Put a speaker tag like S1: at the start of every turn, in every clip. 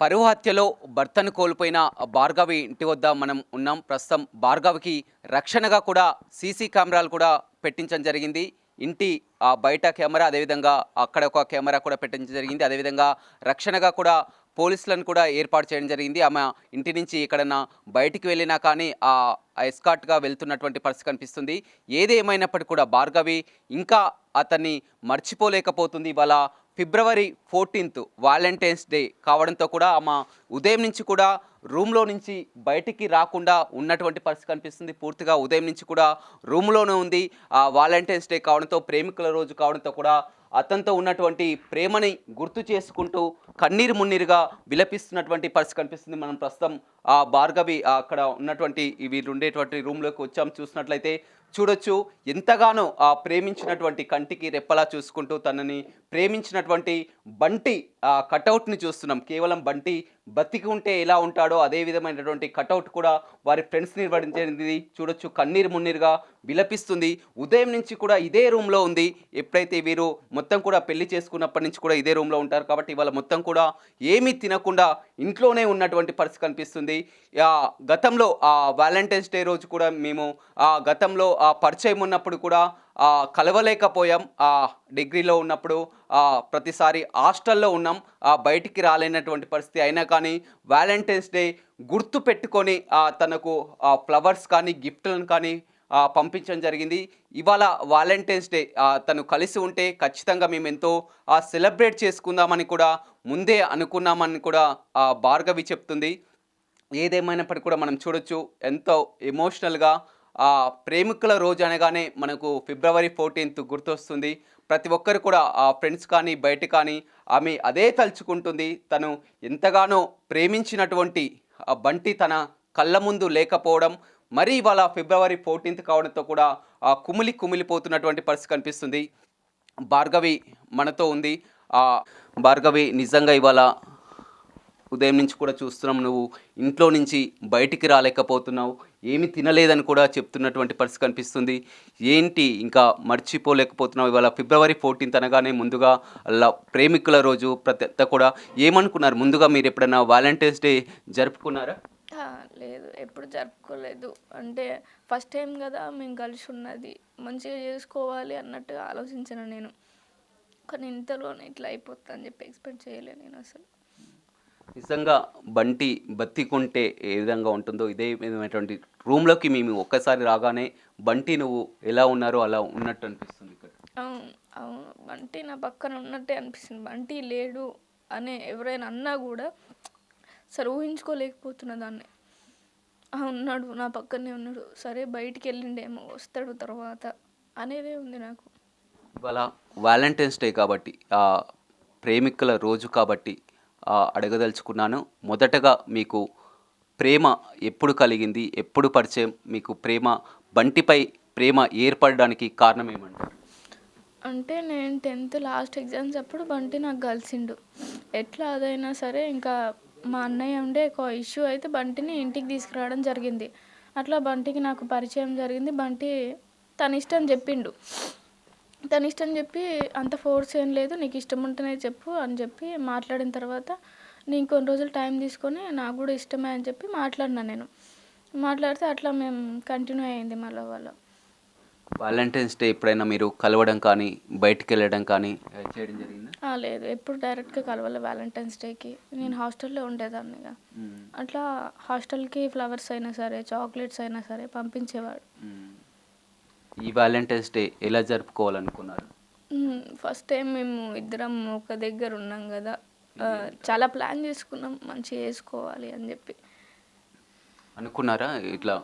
S1: పరువు హత్యలో భర్తను కోల్పోయిన భార్గవి ఇంటి వద్ద మనం ఉన్నాం. ప్రస్తుతం భార్గవికి రక్షణగా కూడా సీసీ కెమెరాలు కూడా పెట్టించడం జరిగింది. ఇంటి బయట కెమెరా, అదేవిధంగా అక్కడ ఒక కెమెరా కూడా పెట్టించడం జరిగింది. అదేవిధంగా రక్షణగా కూడా పోలీసులను కూడా ఏర్పాటు చేయడం జరిగింది. ఆమె ఇంటి నుంచి ఎక్కడన్నా బయటికి వెళ్ళినా కానీ ఎస్కార్ట్గా వెళ్తున్నటువంటి పరిస్థితి కనిపిస్తుంది. ఏది ఏమైనప్పటికీ కూడా భార్గవి ఇంకా అతన్ని మర్చిపోలేకపోతుంది. ఇవాళ ఫిబ్రవరి 14th వాలంటైన్స్ డే కావడంతో కూడా ఆమె ఉదయం నుంచి కూడా రూమ్లో నుంచి బయటికి రాకుండా ఉన్నటువంటి పరిస్థితి కనిపిస్తుంది. పూర్తిగా ఉదయం నుంచి కూడా రూమ్లోనే ఉంది. వాలంటైన్స్ డే కావడంతో, ప్రేమికుల రోజు కావడంతో కూడా అతనితో ఉన్నటువంటి ప్రేమని గుర్తు చేసుకుంటూ కన్నీరు మున్నీరుగా విలపిస్తున్నటువంటి పరిస్థితి కనిపిస్తుంది. మనం ప్రస్తుతం భార్గవి అక్కడ ఉన్నటువంటి వీళ్ళు ఉండేటువంటి రూమ్లోకి వచ్చాం. చూసినట్లయితే చూడొచ్చు, ఎంతగానో ప్రేమించినటువంటి, కంటికి రెప్పలా చూసుకుంటూ తనని ప్రేమించినటువంటి బంటి కటౌట్ని చూస్తున్నాం. కేవలం బంటి బతికి ఉంటే ఎలా ఉంటాడో అదే విధమైనటువంటి కటౌట్ కూడా వారి ఫ్రెండ్స్ నిర్వహించింది. చూడొచ్చు, కన్నీరు మున్నీరుగా విలపిస్తుంది. ఉదయం నుంచి కూడా ఇదే రూమ్లో ఉంది. ఎప్పుడైతే వీరు మొత్తం కూడా పెళ్లి చేసుకున్నప్పటి నుంచి కూడా ఇదే రూమ్లో ఉంటారు కాబట్టి ఇవాళ మొత్తం కూడా ఏమీ తినకుండా ఇంట్లోనే ఉన్నటువంటి పరిస్థితి కనిపిస్తుంది. గతంలో వాలంటైన్స్ డే రోజు కూడా మేము గతంలో పరిచయం ఉన్నప్పుడు కూడా కలవలేకపోయాం. డిగ్రీలో ఉన్నప్పుడు ప్రతిసారి హాస్టల్లో ఉన్నాం, బయటికి రాలేనటువంటి పరిస్థితి. అయినా కానీ వాలంటైన్స్ డే గుర్తు పెట్టుకొని తనకు ఫ్లవర్స్ కానీ గిఫ్ట్లను కానీ పంపించడం జరిగింది. ఇవాళ వాలంటైన్స్ డే తను కలిసి ఉంటే ఖచ్చితంగా మేము ఎంతో సెలబ్రేట్ చేసుకుందామని కూడా ముందే అనుకున్నామని కూడా భార్గవి చెప్తుంది. ఏదేమైనప్పటికీ కూడా మనం చూడొచ్చు, ఎంతో ఎమోషనల్గా ప్రేమికుల రోజు అనగానే మనకు ఫిబ్రవరి 14th గుర్తొస్తుంది. ప్రతి ఒక్కరు కూడా ఫ్రెండ్స్ కానీ బయట కానీ ఆమె అదే తలుచుకుంటుంది. తను ఎంతగానో ప్రేమించినటువంటి బంటి తన కళ్ళ ముందు లేకపోవడం, మరి ఇవాళ ఫిబ్రవరి 14th కావడంతో కూడా కుమిలిపోతున్నటువంటి పరిస్థితి కనిపిస్తుంది. భార్గవి మనతో ఉంది. భార్గవి, నిజంగా ఇవాళ ఉదయం నుంచి కూడా చూస్తున్నాం, నువ్వు ఇంట్లో నుంచి బయటికి రాలేకపోతున్నావు, ఏమి తినలేదని కూడా చెప్తున్నటువంటి పరిస్థితి కనిపిస్తుంది. ఏంటి ఇంకా మర్చిపోలేకపోతున్నావు? ఇవాళ ఫిబ్రవరి 14th అనగానే ముందుగా ప్రేమికుల రోజు, ప్రతి కూడా ఏమనుకున్నారు? ముందుగా మీరు ఎప్పుడైనా వాలంటైన్స్ డే జరుపుకున్నారా?
S2: లేదు, ఎప్పుడు జరుపుకోలేదు. అంటే ఫస్ట్ టైం కదా మేము కలిసి ఉన్నది, మంచిగా చేసుకోవాలి అన్నట్టుగా ఆలోచించాను నేను. కానీ ఇంతలోనే ఇట్లా అయిపోతుంది అని చెప్పి ఎక్స్పెక్ట్ చేయలేదు నేను అసలు.
S1: నిజంగా బంటి బతికుంటే ఏ విధంగా ఉంటుందో ఇదే విధమైనటువంటి రూమ్లోకి మేము ఒక్కసారి రాగానే బంటి నువ్వు ఎలా ఉన్నారో అలా ఉన్నట్టు అనిపిస్తుంది ఇక్కడ.
S2: అవును, అవును, బంటి నా పక్కన ఉన్నట్టే అనిపిస్తుంది. బంటి లేడు అని ఎవరైనా అన్నా కూడా సరే ఊహించుకోలేకపోతున్నా దాన్ని. ఉన్నాడు, నా పక్కనే ఉన్నాడు, సరే బయటికి వెళ్ళిండేమో, వస్తాడు తర్వాత అనేదే ఉంది నాకు.
S1: ఇవాళ వాలంటైన్స్ డే కాబట్టి, ప్రేమికుల రోజు కాబట్టి అడగదలుచుకున్నాను. మొదటగా మీకు ప్రేమ ఎప్పుడు కలిగింది? ఎప్పుడు పరిచయం? మీకు బంటిపై ప్రేమ ఏర్పడడానికి కారణం ఏమంటారు?
S2: అంటే నేను 10th లాస్ట్ ఎగ్జామ్స్ అప్పుడు బంటి నాకు కలిసిండు. ఎట్లా అదైనా సరే ఇంకా మా అన్నయ్య ఉండే ఒక ఇష్యూ అయితే బంటిని ఇంటికి తీసుకురావడం జరిగింది. అట్లా బంటికి నాకు పరిచయం జరిగింది. బంటి తన ఇష్టం చెప్పిండు. తన ఇష్టం చెప్పి అంత ఫోర్స్ ఏం లేదు, నీకు ఇష్టం ఉంటేనే చెప్పు అని చెప్పి మాట్లాడిన తర్వాత నేను కొన్ని రోజులు టైం తీసుకొని నాకు కూడా ఇష్టమే అని చెప్పి మాట్లాడినా నేను. మాట్లాడితే అట్లా మేము కంటిన్యూ అయ్యింది మళ్ళీ వాళ్ళ.
S1: వాలంటైన్స్ డే ఎప్పుడైనా మీరు కలవడం కానీ బయటికి వెళ్ళడం కానీ చేయడం జరిగిందా?
S2: లేదు, ఎప్పుడు డైరెక్ట్గా కలవాలి. వాలంటైన్స్ డేకి నేను హాస్టల్లో ఉండేదాన్ని. అట్లా హాస్టల్కి ఫ్లవర్స్ అయినా సరే, చాక్లెట్స్ అయినా సరే పంపించేవాడు.
S1: ఈ వాలంటైన్స్ డే ఎలా జరుపుకోవాలనుకున్నారు?
S2: ఫస్ట్ టైం మేము ఇద్దరం ఒక దగ్గర ఉన్నాం కదా, చాలా ప్లాన్ చేసుకున్నాం మంచిగా చేసుకోవాలి అని చెప్పి.
S1: అనుకున్నారా ఇట్లా?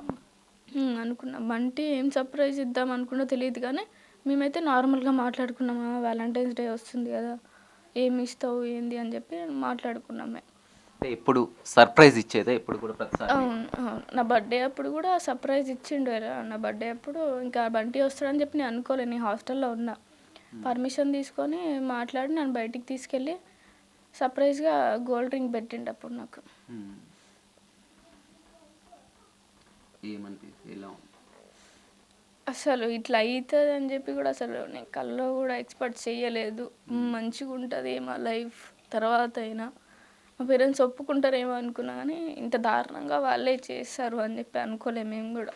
S2: అనుకున్నాం. బంటి ఏం సర్ప్రైజ్ ఇద్దాం అనుకున్నా తెలియదు కానీ మేమైతే నార్మల్గా మాట్లాడుకున్నామా, వాలంటైన్స్ డే వస్తుంది కదా, ఏమి ఇస్తావు ఏంది అని చెప్పి మాట్లాడుకున్నామే.
S1: ఎప్పుడు సర్ప్రైజ్ ఇచ్చేదా? ఎప్పుడు కూడా ప్రతిసారి?
S2: అవును, అవును, నా బర్త్డే అప్పుడు కూడా సర్ప్రైజ్ ఇచ్చిండు. నా బర్త్డే అప్పుడు ఇంకా బంటి వస్తాడని చెప్పి నేను అనుకోలేదు. నేను హాస్టల్లో ఉన్నా, పర్మిషన్ తీసుకొని మాట్లాడి నన్ను బయటికి తీసుకెళ్ళి సర్ప్రైజ్గా గోల్డ్ రింగ్ పెట్టిండు అప్పుడు నాకు. అసలు ఇట్లా అవుతుంది అని చెప్పి కూడా అసలు నేను కల్లో కూడా ఎక్స్పెక్ట్ చేయలేదు. మంచిగా ఉంటుంది మా లైఫ్ తర్వాత అయినా మా పేరెంట్స్ ఒప్పుకుంటారేమో అనుకున్నా కానీ ఇంత దారుణంగా వాళ్ళే చేస్తారు అని చెప్పి అనుకోలేము మేము కూడా.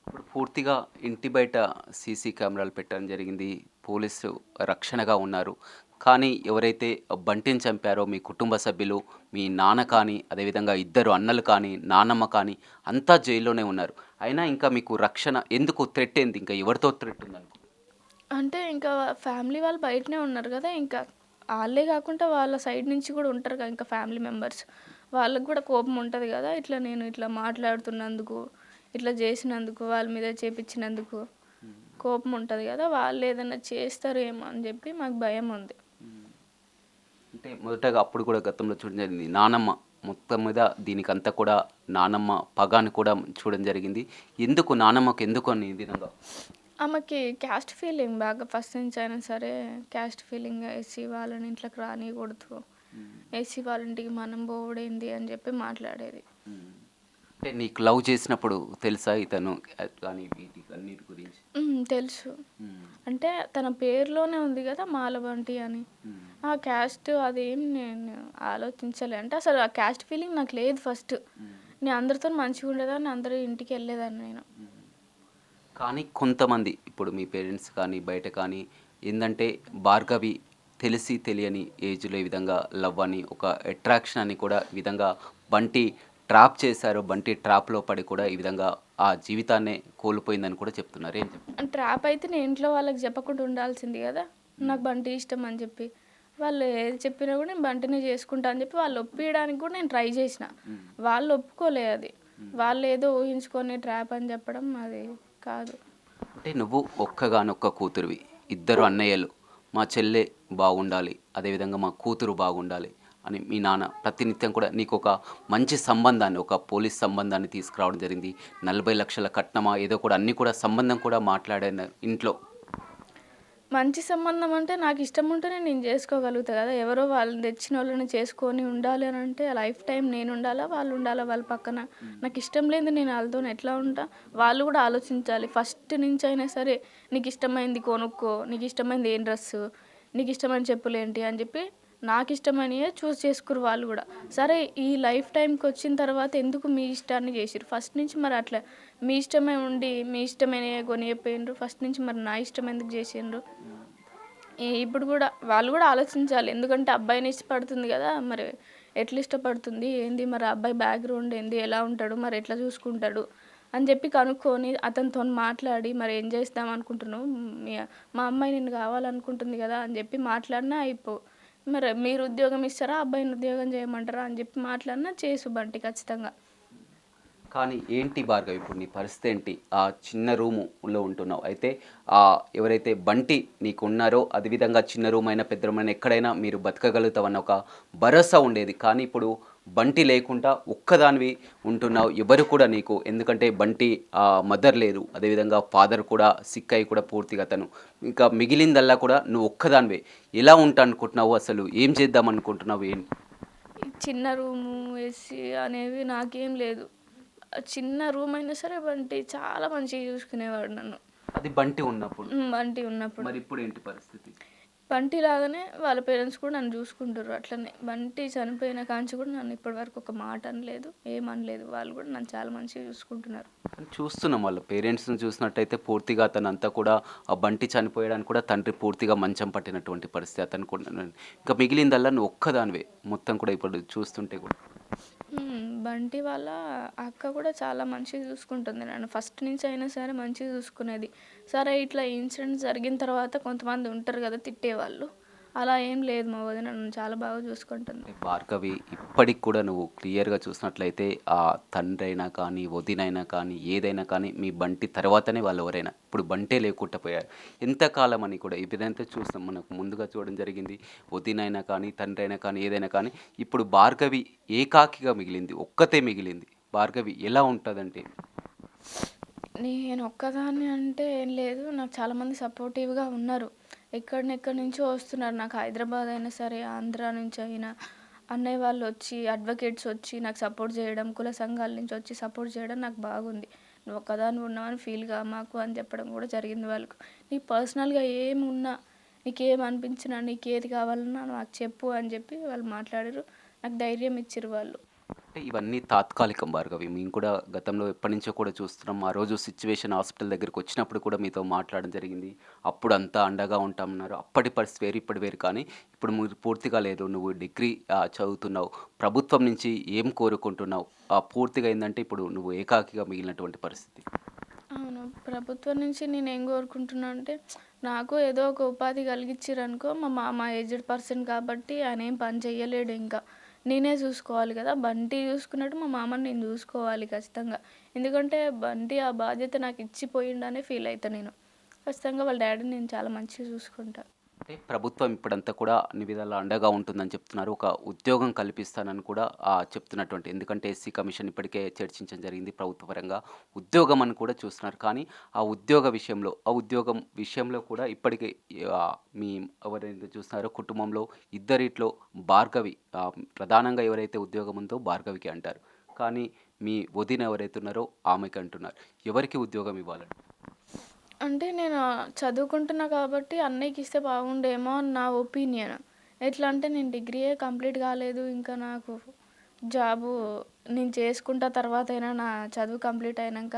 S1: ఇప్పుడు పూర్తిగా ఇంటి బయట సీసీ కెమెరాలు పెట్టడం జరిగింది. పోలీసు రక్షణగా ఉన్నారు. కానీ ఎవరైతే బంటిని చంపారో మీ కుటుంబ సభ్యులు, మీ నాన్న కానీ, అదేవిధంగా ఇద్దరు అన్నలు కానీ, నానమ్మ కానీ అంతా జైల్లోనే ఉన్నారు. అయినా ఇంకా మీకు రక్షణ ఎందుకు? థ్రెట్ ఏంది? ఇంకా ఎవరితో థ్రెట్ ఉందనుకో?
S2: అంటే ఇంకా ఫ్యామిలీ వాళ్ళు బయటనే ఉన్నారు కదా, ఇంకా వాళ్ళే కాకుండా వాళ్ళ సైడ్ నుంచి కూడా ఉంటారు కదా ఇంకా ఫ్యామిలీ మెంబర్స్. వాళ్ళకి కూడా కోపం ఉంటుంది కదా, ఇట్లా నేను ఇట్లా మాట్లాడుతున్నందుకు, ఇట్లా చేసినందుకు, వాళ్ళ మీద చేపించినందుకు కోపం ఉంటుంది కదా, వాళ్ళు ఏదైనా చేస్తారేమో అని చెప్పి మాకు భయం ఉంది.
S1: అంటే మొదటగా అప్పుడు కూడా గతంలో చూడడం జరిగింది. నానమ్మ మొత్తం మీద దీనికంతా కూడా నానమ్మ పగాను కూడా చూడడం జరిగింది. ఎందుకు నానమ్మకు ఎందుకు అని ఈ విధంగా?
S2: ఆమెకి క్యాస్ట్ ఫీలింగ్ బాగా ఫస్ట్ నుంచి అయినా సరే, క్యాస్ట్ ఫీలింగ్ ఎస్సీ వాళ్ళని ఇంట్లోకి రానికూడదు, ఎస్సీ వాళ్ళ ఇంటికి మనం పోవడేంది అని చెప్పి మాట్లాడేది.
S1: అంటే నీకు లవ్ చేసినప్పుడు తెలుసా ఇతను కానీ వీటికి అన్నిటి గురించి?
S2: తెలుసు. అంటే తన పేరులోనే ఉంది కదా మాలబంటి అని. ఆ క్యాస్ట్ అదేం నేను ఆలోచించలే. అంటే అసలు ఆ క్యాస్ట్ ఫీలింగ్ నాకు లేదు ఫస్ట్. నేను అందరితో మంచిగా ఉండేదాన్ని, అందరి ఇంటికి వెళ్ళేదాన్ని నేను.
S1: కానీ కొంతమంది ఇప్పుడు మీ పేరెంట్స్ కానీ బయట కానీ ఏందంటే భార్గవి తెలిసి తెలియని ఏజ్లో ఈ విధంగా లవ్ అని ఒక అట్రాక్షన్ అని కూడా ఈ విధంగా బంటి ట్రాప్ చేశారు. బంటి ట్రాప్లో పడి కూడా ఈ విధంగా ఆ జీవితాన్నే కోల్పోయిందని కూడా చెప్తున్నారు. ఏం చెప్తారు?
S2: ట్రాప్ అయితే నేను ఇంట్లో వాళ్ళకి చెప్పకుండా ఉండాల్సింది కదా, నాకు బంటి ఇష్టం అని చెప్పి. వాళ్ళు ఏది చెప్పినా కూడా నేను బంటినే చేసుకుంటా అని చెప్పి వాళ్ళు ఒప్పించడానికి కూడా నేను ట్రై చేసిన. వాళ్ళు ఒప్పుకోలే అది. వాళ్ళు ఏదో ఊహించుకొని ట్రాప్ అని చెప్పడం అది కాదు.
S1: అంటే నువ్వు ఒక్కగానొక్క కూతురువి, ఇద్దరు అన్నయ్యలు, మా చెల్లె బాగుండాలి, అదేవిధంగా మా కూతురు బాగుండాలి అని మీ నాన్న ప్రతినిత్యం కూడా నీకు ఒక మంచి సంబంధాన్ని, ఒక పోలీస్ సంబంధాన్ని తీసుకురావడం జరిగింది. 40 లక్షల కట్నమా ఏదో కూడా అన్నీ కూడా సంబంధం కూడా మాట్లాడాను ఇంట్లో.
S2: మంచి సంబంధం అంటే నాకు ఇష్టం ఉంటేనే నేను చేసుకోగలుగుతా కదా, ఎవరో వాళ్ళని తెచ్చిన వాళ్ళని చేసుకొని ఉండాలి అని అంటే లైఫ్ టైం నేను ఉండాలా, వాళ్ళు ఉండాలా వాళ్ళ పక్కన. నాకు ఇష్టం లేదు నేను వాళ్ళతో ఎట్లా ఉంటా. వాళ్ళు కూడా ఆలోచించాలి ఫస్ట్ నుంచి అయినా సరే, నీకు ఇష్టమైంది కొనుక్కో, నీకు ఇష్టమైంది ఏం డ్రెస్సు, నీకు ఇష్టమైన చెప్పులు ఏంటి అని చెప్పి నాకు ఇష్టమైనవే చూస్ చేసుకురు వాళ్ళు కూడా. సరే ఈ లైఫ్ టైంకి వచ్చిన తర్వాత ఎందుకు మీ ఇష్టాన్ని చేసిరు ఫస్ట్ నుంచి? మరి అట్లా మీ ఇష్టమే ఉండి మీ ఇష్టమైనవే కొనియపోయినరు ఫస్ట్ నుంచి, మరి నా ఇష్టం ఎందుకు చేసిండ్రు? ఇప్పుడు కూడా వాళ్ళు కూడా ఆలోచించాలి. ఎందుకంటే అబ్బాయిని ఇష్టపడుతుంది కదా, మరి ఎట్లా ఇష్టపడుతుంది ఏంది, మరి అబ్బాయి బ్యాక్గ్రౌండ్ ఏంది, ఎలా ఉంటాడు, మరి ఎట్లా చూసుకుంటాడు అని చెప్పి కనుక్కొని అతనితో మాట్లాడి మరి ఏం చేస్తాం అనుకుంటున్నావు, మా అమ్మాయి నిన్ను కావాలనుకుంటుంది కదా అని చెప్పి మాట్లాడినా మరి మీరు ఉద్యోగం ఇస్తారా, అబ్బాయిని ఉద్యోగం చేయమంటారా అని చెప్పి మాట్లాడినా చేసు బంటి ఖచ్చితంగా.
S1: కానీ ఏంటి భార్గవి ఇప్పుడు నీ పరిస్థితి ఏంటి? ఆ చిన్న రూములో ఉంటున్నావు. అయితే ఎవరైతే బంటి నీకు ఉన్నారో అది విధంగా చిన్న రూమ్ అయినా పెద్ద రూమ్ అయినా ఎక్కడైనా మీరు బతకగలుగుతావన్న ఒక భరోసా ఉండేది. కానీ ఇప్పుడు బంటి లేకుండా ఒక్కదానివి ఉంటున్నావు. ఎవరు కూడా నీకు, ఎందుకంటే బంటి మదర్ లేరు, అదేవిధంగా ఫాదర్ కూడా సిక్ అయ్యి కూడా పూర్తిగా తను, ఇంకా మిగిలిందల్లా కూడా నువ్వు ఒక్కదానివే. ఎలా ఉంటా అనుకుంటున్నావు? అసలు ఏం చేద్దాం అనుకుంటున్నావు? ఏంటి?
S2: చిన్న రూము ఏసీ అనేవి నాకేం లేదు. చిన్న రూమ్ అయినా సరే బంటి చాలా మంచిగా చూసుకునేవాడు నన్ను.
S1: అది బంటి ఉన్నప్పుడు.
S2: బంటి ఉన్నప్పుడు.
S1: మరి ఇప్పుడు ఏంటి పరిస్థితి?
S2: బంటి లాగానే వాళ్ళ పేరెంట్స్ కూడా నన్ను చూసుకుంటారు అట్లనే. బంటి చనిపోయిన కాంచి కూడా నన్ను ఇప్పటివరకు ఒక మాట అనలేదు, ఏమనలేదు. వాళ్ళు కూడా నన్ను చాలా మంచిగా చూసుకుంటున్నారు.
S1: చూస్తున్నాం వాళ్ళ పేరెంట్స్ని చూసినట్టయితే పూర్తిగా అతనంతా కూడా ఆ బంటి చనిపోయడానికి కూడా తండ్రి పూర్తిగా మంచం పట్టినటువంటి పరిస్థితి అతను కూడా. ఇంకా మిగిలిందల్లా నువ్వు ఒక్కదానివే మొత్తం కూడా ఇప్పుడు చూస్తుంటే కూడా.
S2: బంటి వాళ్ళ అక్క కూడా చాలా మంచిగా చూసుకుంటుంది నన్ను. ఫస్ట్ నుంచి అయినా సరే మంచిగా చూసుకునేది. సరే ఇట్లా ఇన్సిడెంట్స్ జరిగిన తర్వాత కొంతమంది ఉంటారు కదా తిట్టేవాళ్ళు, అలా ఏం లేదు. మా వదిన నన్ను చాలా బాగా చూసుకుంటుంది.
S1: భార్గవి ఇప్పటికి కూడా నువ్వు క్లియర్గా చూసినట్లయితే ఆ తండ్రి అయినా కానీ వదినైనా కానీ ఏదైనా కానీ మీ బంటి తర్వాతనే వాళ్ళు ఎవరైనా. ఇప్పుడు బంటే లేకుండా పోయారు. ఎంతకాలం అని కూడా ఇదంతా చూస్తాం, మనకు ముందుగా చూడడం జరిగింది. వదినైనా కానీ తండ్రి అయినా కానీ ఏదైనా కానీ ఇప్పుడు భార్గవి ఏకాకిగా మిగిలింది, ఒక్కతే మిగిలింది. భార్గవి ఎలా ఉంటుందంటే?
S2: నేను ఒక్కదాన్ని అంటే ఏం లేదు, నాకు చాలామంది సపోర్టివ్గా ఉన్నారు. ఎక్కడెక్కడి నుంచో వస్తున్నారు. నాకు హైదరాబాద్ అయినా సరే, ఆంధ్ర నుంచి అయినా అన్నయ్య వాళ్ళు వచ్చి, అడ్వకేట్స్ వచ్చి నాకు సపోర్ట్ చేయడం, కుల సంఘాల నుంచి వచ్చి సపోర్ట్ చేయడం నాకు బాగుంది. నువ్వు ఒక్కదాన్ని ఉన్నావని ఫీల్గా మాకు అని చెప్పడం కూడా జరిగింది వాళ్ళకు. నీకు పర్సనల్గా ఏమున్నా, నీకేం అనిపించినా, నీకు ఏది కావాలన్నా నాకు చెప్పు అని చెప్పి వాళ్ళు మాట్లాడారు. నాకు ధైర్యం ఇచ్చిర్రు వాళ్ళు.
S1: అంటే ఇవన్నీ తాత్కాలికం భార్గవి. మేము కూడా గతంలో ఎప్పటినుంచో కూడా చూస్తున్నాం. ఆ రోజు సిట్యుయేషన్ హాస్పిటల్ దగ్గరికొచ్చినప్పుడు కూడా మీతో మాట్లాడడం జరిగింది. అప్పుడు అంతా అండగా ఉంటామన్నారు. అప్పటి పరిస్థితి వేరు, ఇప్పటి వేరు. కానీ ఇప్పుడు మీరు పూర్తిగా లేదు. నువ్వు డిగ్రీ చదువుతున్నావు. ప్రభుత్వం నుంచి ఏం కోరుకుంటున్నావు? పూర్తిగా ఏందంటే ఇప్పుడు నువ్వు ఏకాకిగా మిగిలినటువంటి పరిస్థితి.
S2: అవును. ప్రభుత్వం నుంచి నేనేం కోరుకుంటున్నా అంటే, నాకు ఏదో ఒక ఉపాధి కలిగిచ్చిరనుకో, మా మామ ఏజ్డ్ పర్సన్ కాబట్టి ఆయనేం పని చెయ్యలేడు ఇంకా. నేనే చూసుకోవాలి కదా! బంటి చూసుకున్నట్టు మా మామని నేను చూసుకోవాలి ఖచ్చితంగా. ఎందుకంటే బంటి ఆ బాధ్యత నాకిచ్చిపోయిండనే ఫీల్ అయితా నేను. ఖచ్చితంగా వాళ్ళ డ్యాడీని నేను చాలా మంచిగా చూసుకుంటా.
S1: అంటే ప్రభుత్వం ఇప్పుడంతా కూడా అన్ని విధాలా అండగా ఉంటుందని చెప్తున్నారు. ఒక ఉద్యోగం కల్పిస్తానని కూడా చెప్తున్నటువంటి ఎందుకంటే ఎస్సీ కమిషన్ ఇప్పటికే చర్చించడం జరిగింది ప్రభుత్వ పరంగా. ఉద్యోగం అని కూడా చూస్తున్నారు. కానీ ఆ ఉద్యోగం విషయంలో కూడా ఇప్పటికే మీ ఎవరైతే చూస్తున్నారో కుటుంబంలో ఇద్దరిట్లో భార్గవి ప్రధానంగా ఎవరైతే ఉద్యోగం ఉందో భార్గవికి అంటారు. కానీ మీ వదిన ఎవరైతే ఉన్నారో ఆమెకి అంటున్నారు. ఎవరికి ఉద్యోగం ఇవ్వాలని?
S2: అంటే నేను చదువుకుంటున్నా కాబట్టి అన్నయ్యకిస్తే బాగుండేమో అని నా ఒపీనియన్. ఎట్లా అంటే నేను డిగ్రీయే కంప్లీట్ కాలేదు. ఇంకా నాకు జాబు నేను చేసుకుంటా తర్వాతైనా నా చదువు కంప్లీట్ అయినంక.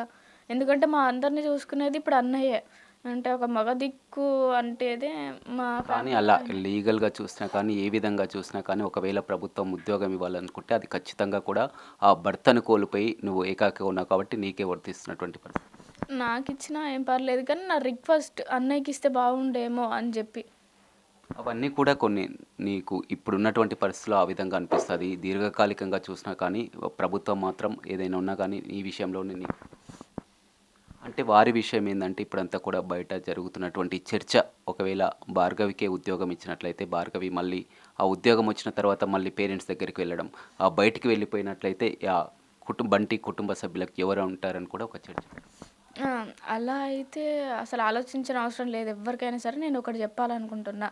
S2: ఎందుకంటే మా అందరిని చూసుకునేది ఇప్పుడు అన్నయ్యే. అంటే ఒక మగ దిక్కు అంటేదే మా
S1: కానీ అలా
S2: ఫ్యామిలీలో ఆయన.
S1: లీగల్‌గా చూసినా కానీ, ఏ విధంగా చూసినా కానీ, ఒకవేళ ప్రభుత్వం ఉద్యోగం ఇవ్వాలనుకుంటే అది ఖచ్చితంగా కూడా ఆ భర్తను కోల్పోయి నువ్వు ఏకాకిగా ఉన్నావు కాబట్టి నీకే వర్తిస్తున్నటువంటి పరిస్థితి.
S2: నాకిచ్చినా ఏం పర్లేదు కానీ నా రిక్వెస్ట్ అన్నయ్యకిస్తే బాగుండేమో అని చెప్పి.
S1: అవన్నీ కూడా కొన్ని నీకు ఇప్పుడున్నటువంటి పరిస్థితిలో ఆ విధంగా అనిపిస్తది. దీర్ఘకాలికంగా చూసినా కానీ ప్రభుత్వం మాత్రం ఏదైనా ఉన్నా కానీ ఈ విషయంలోనే అంటే వారి విషయం ఏందంటే ఇప్పుడంతా కూడా బయట జరుగుతున్నటువంటి చర్చ ఒకవేళ భార్గవికే ఉద్యోగం ఇచ్చినట్లయితే భార్గవి మళ్ళీ ఆ ఉద్యోగం వచ్చిన తర్వాత మళ్ళీ పేరెంట్స్ దగ్గరికి వెళ్ళడం, బయటికి వెళ్ళిపోయినట్లయితే బంటి కుటుంబ సభ్యులకు ఎవరు ఉంటారని కూడా ఒక చర్చ.
S2: ఆ! అలా అయితే అసలు ఆలోచించిన అవసరం లేదు ఎవ్వరికైనా సరే. నేను ఒకటి చెప్పాలనుకుంటున్నా.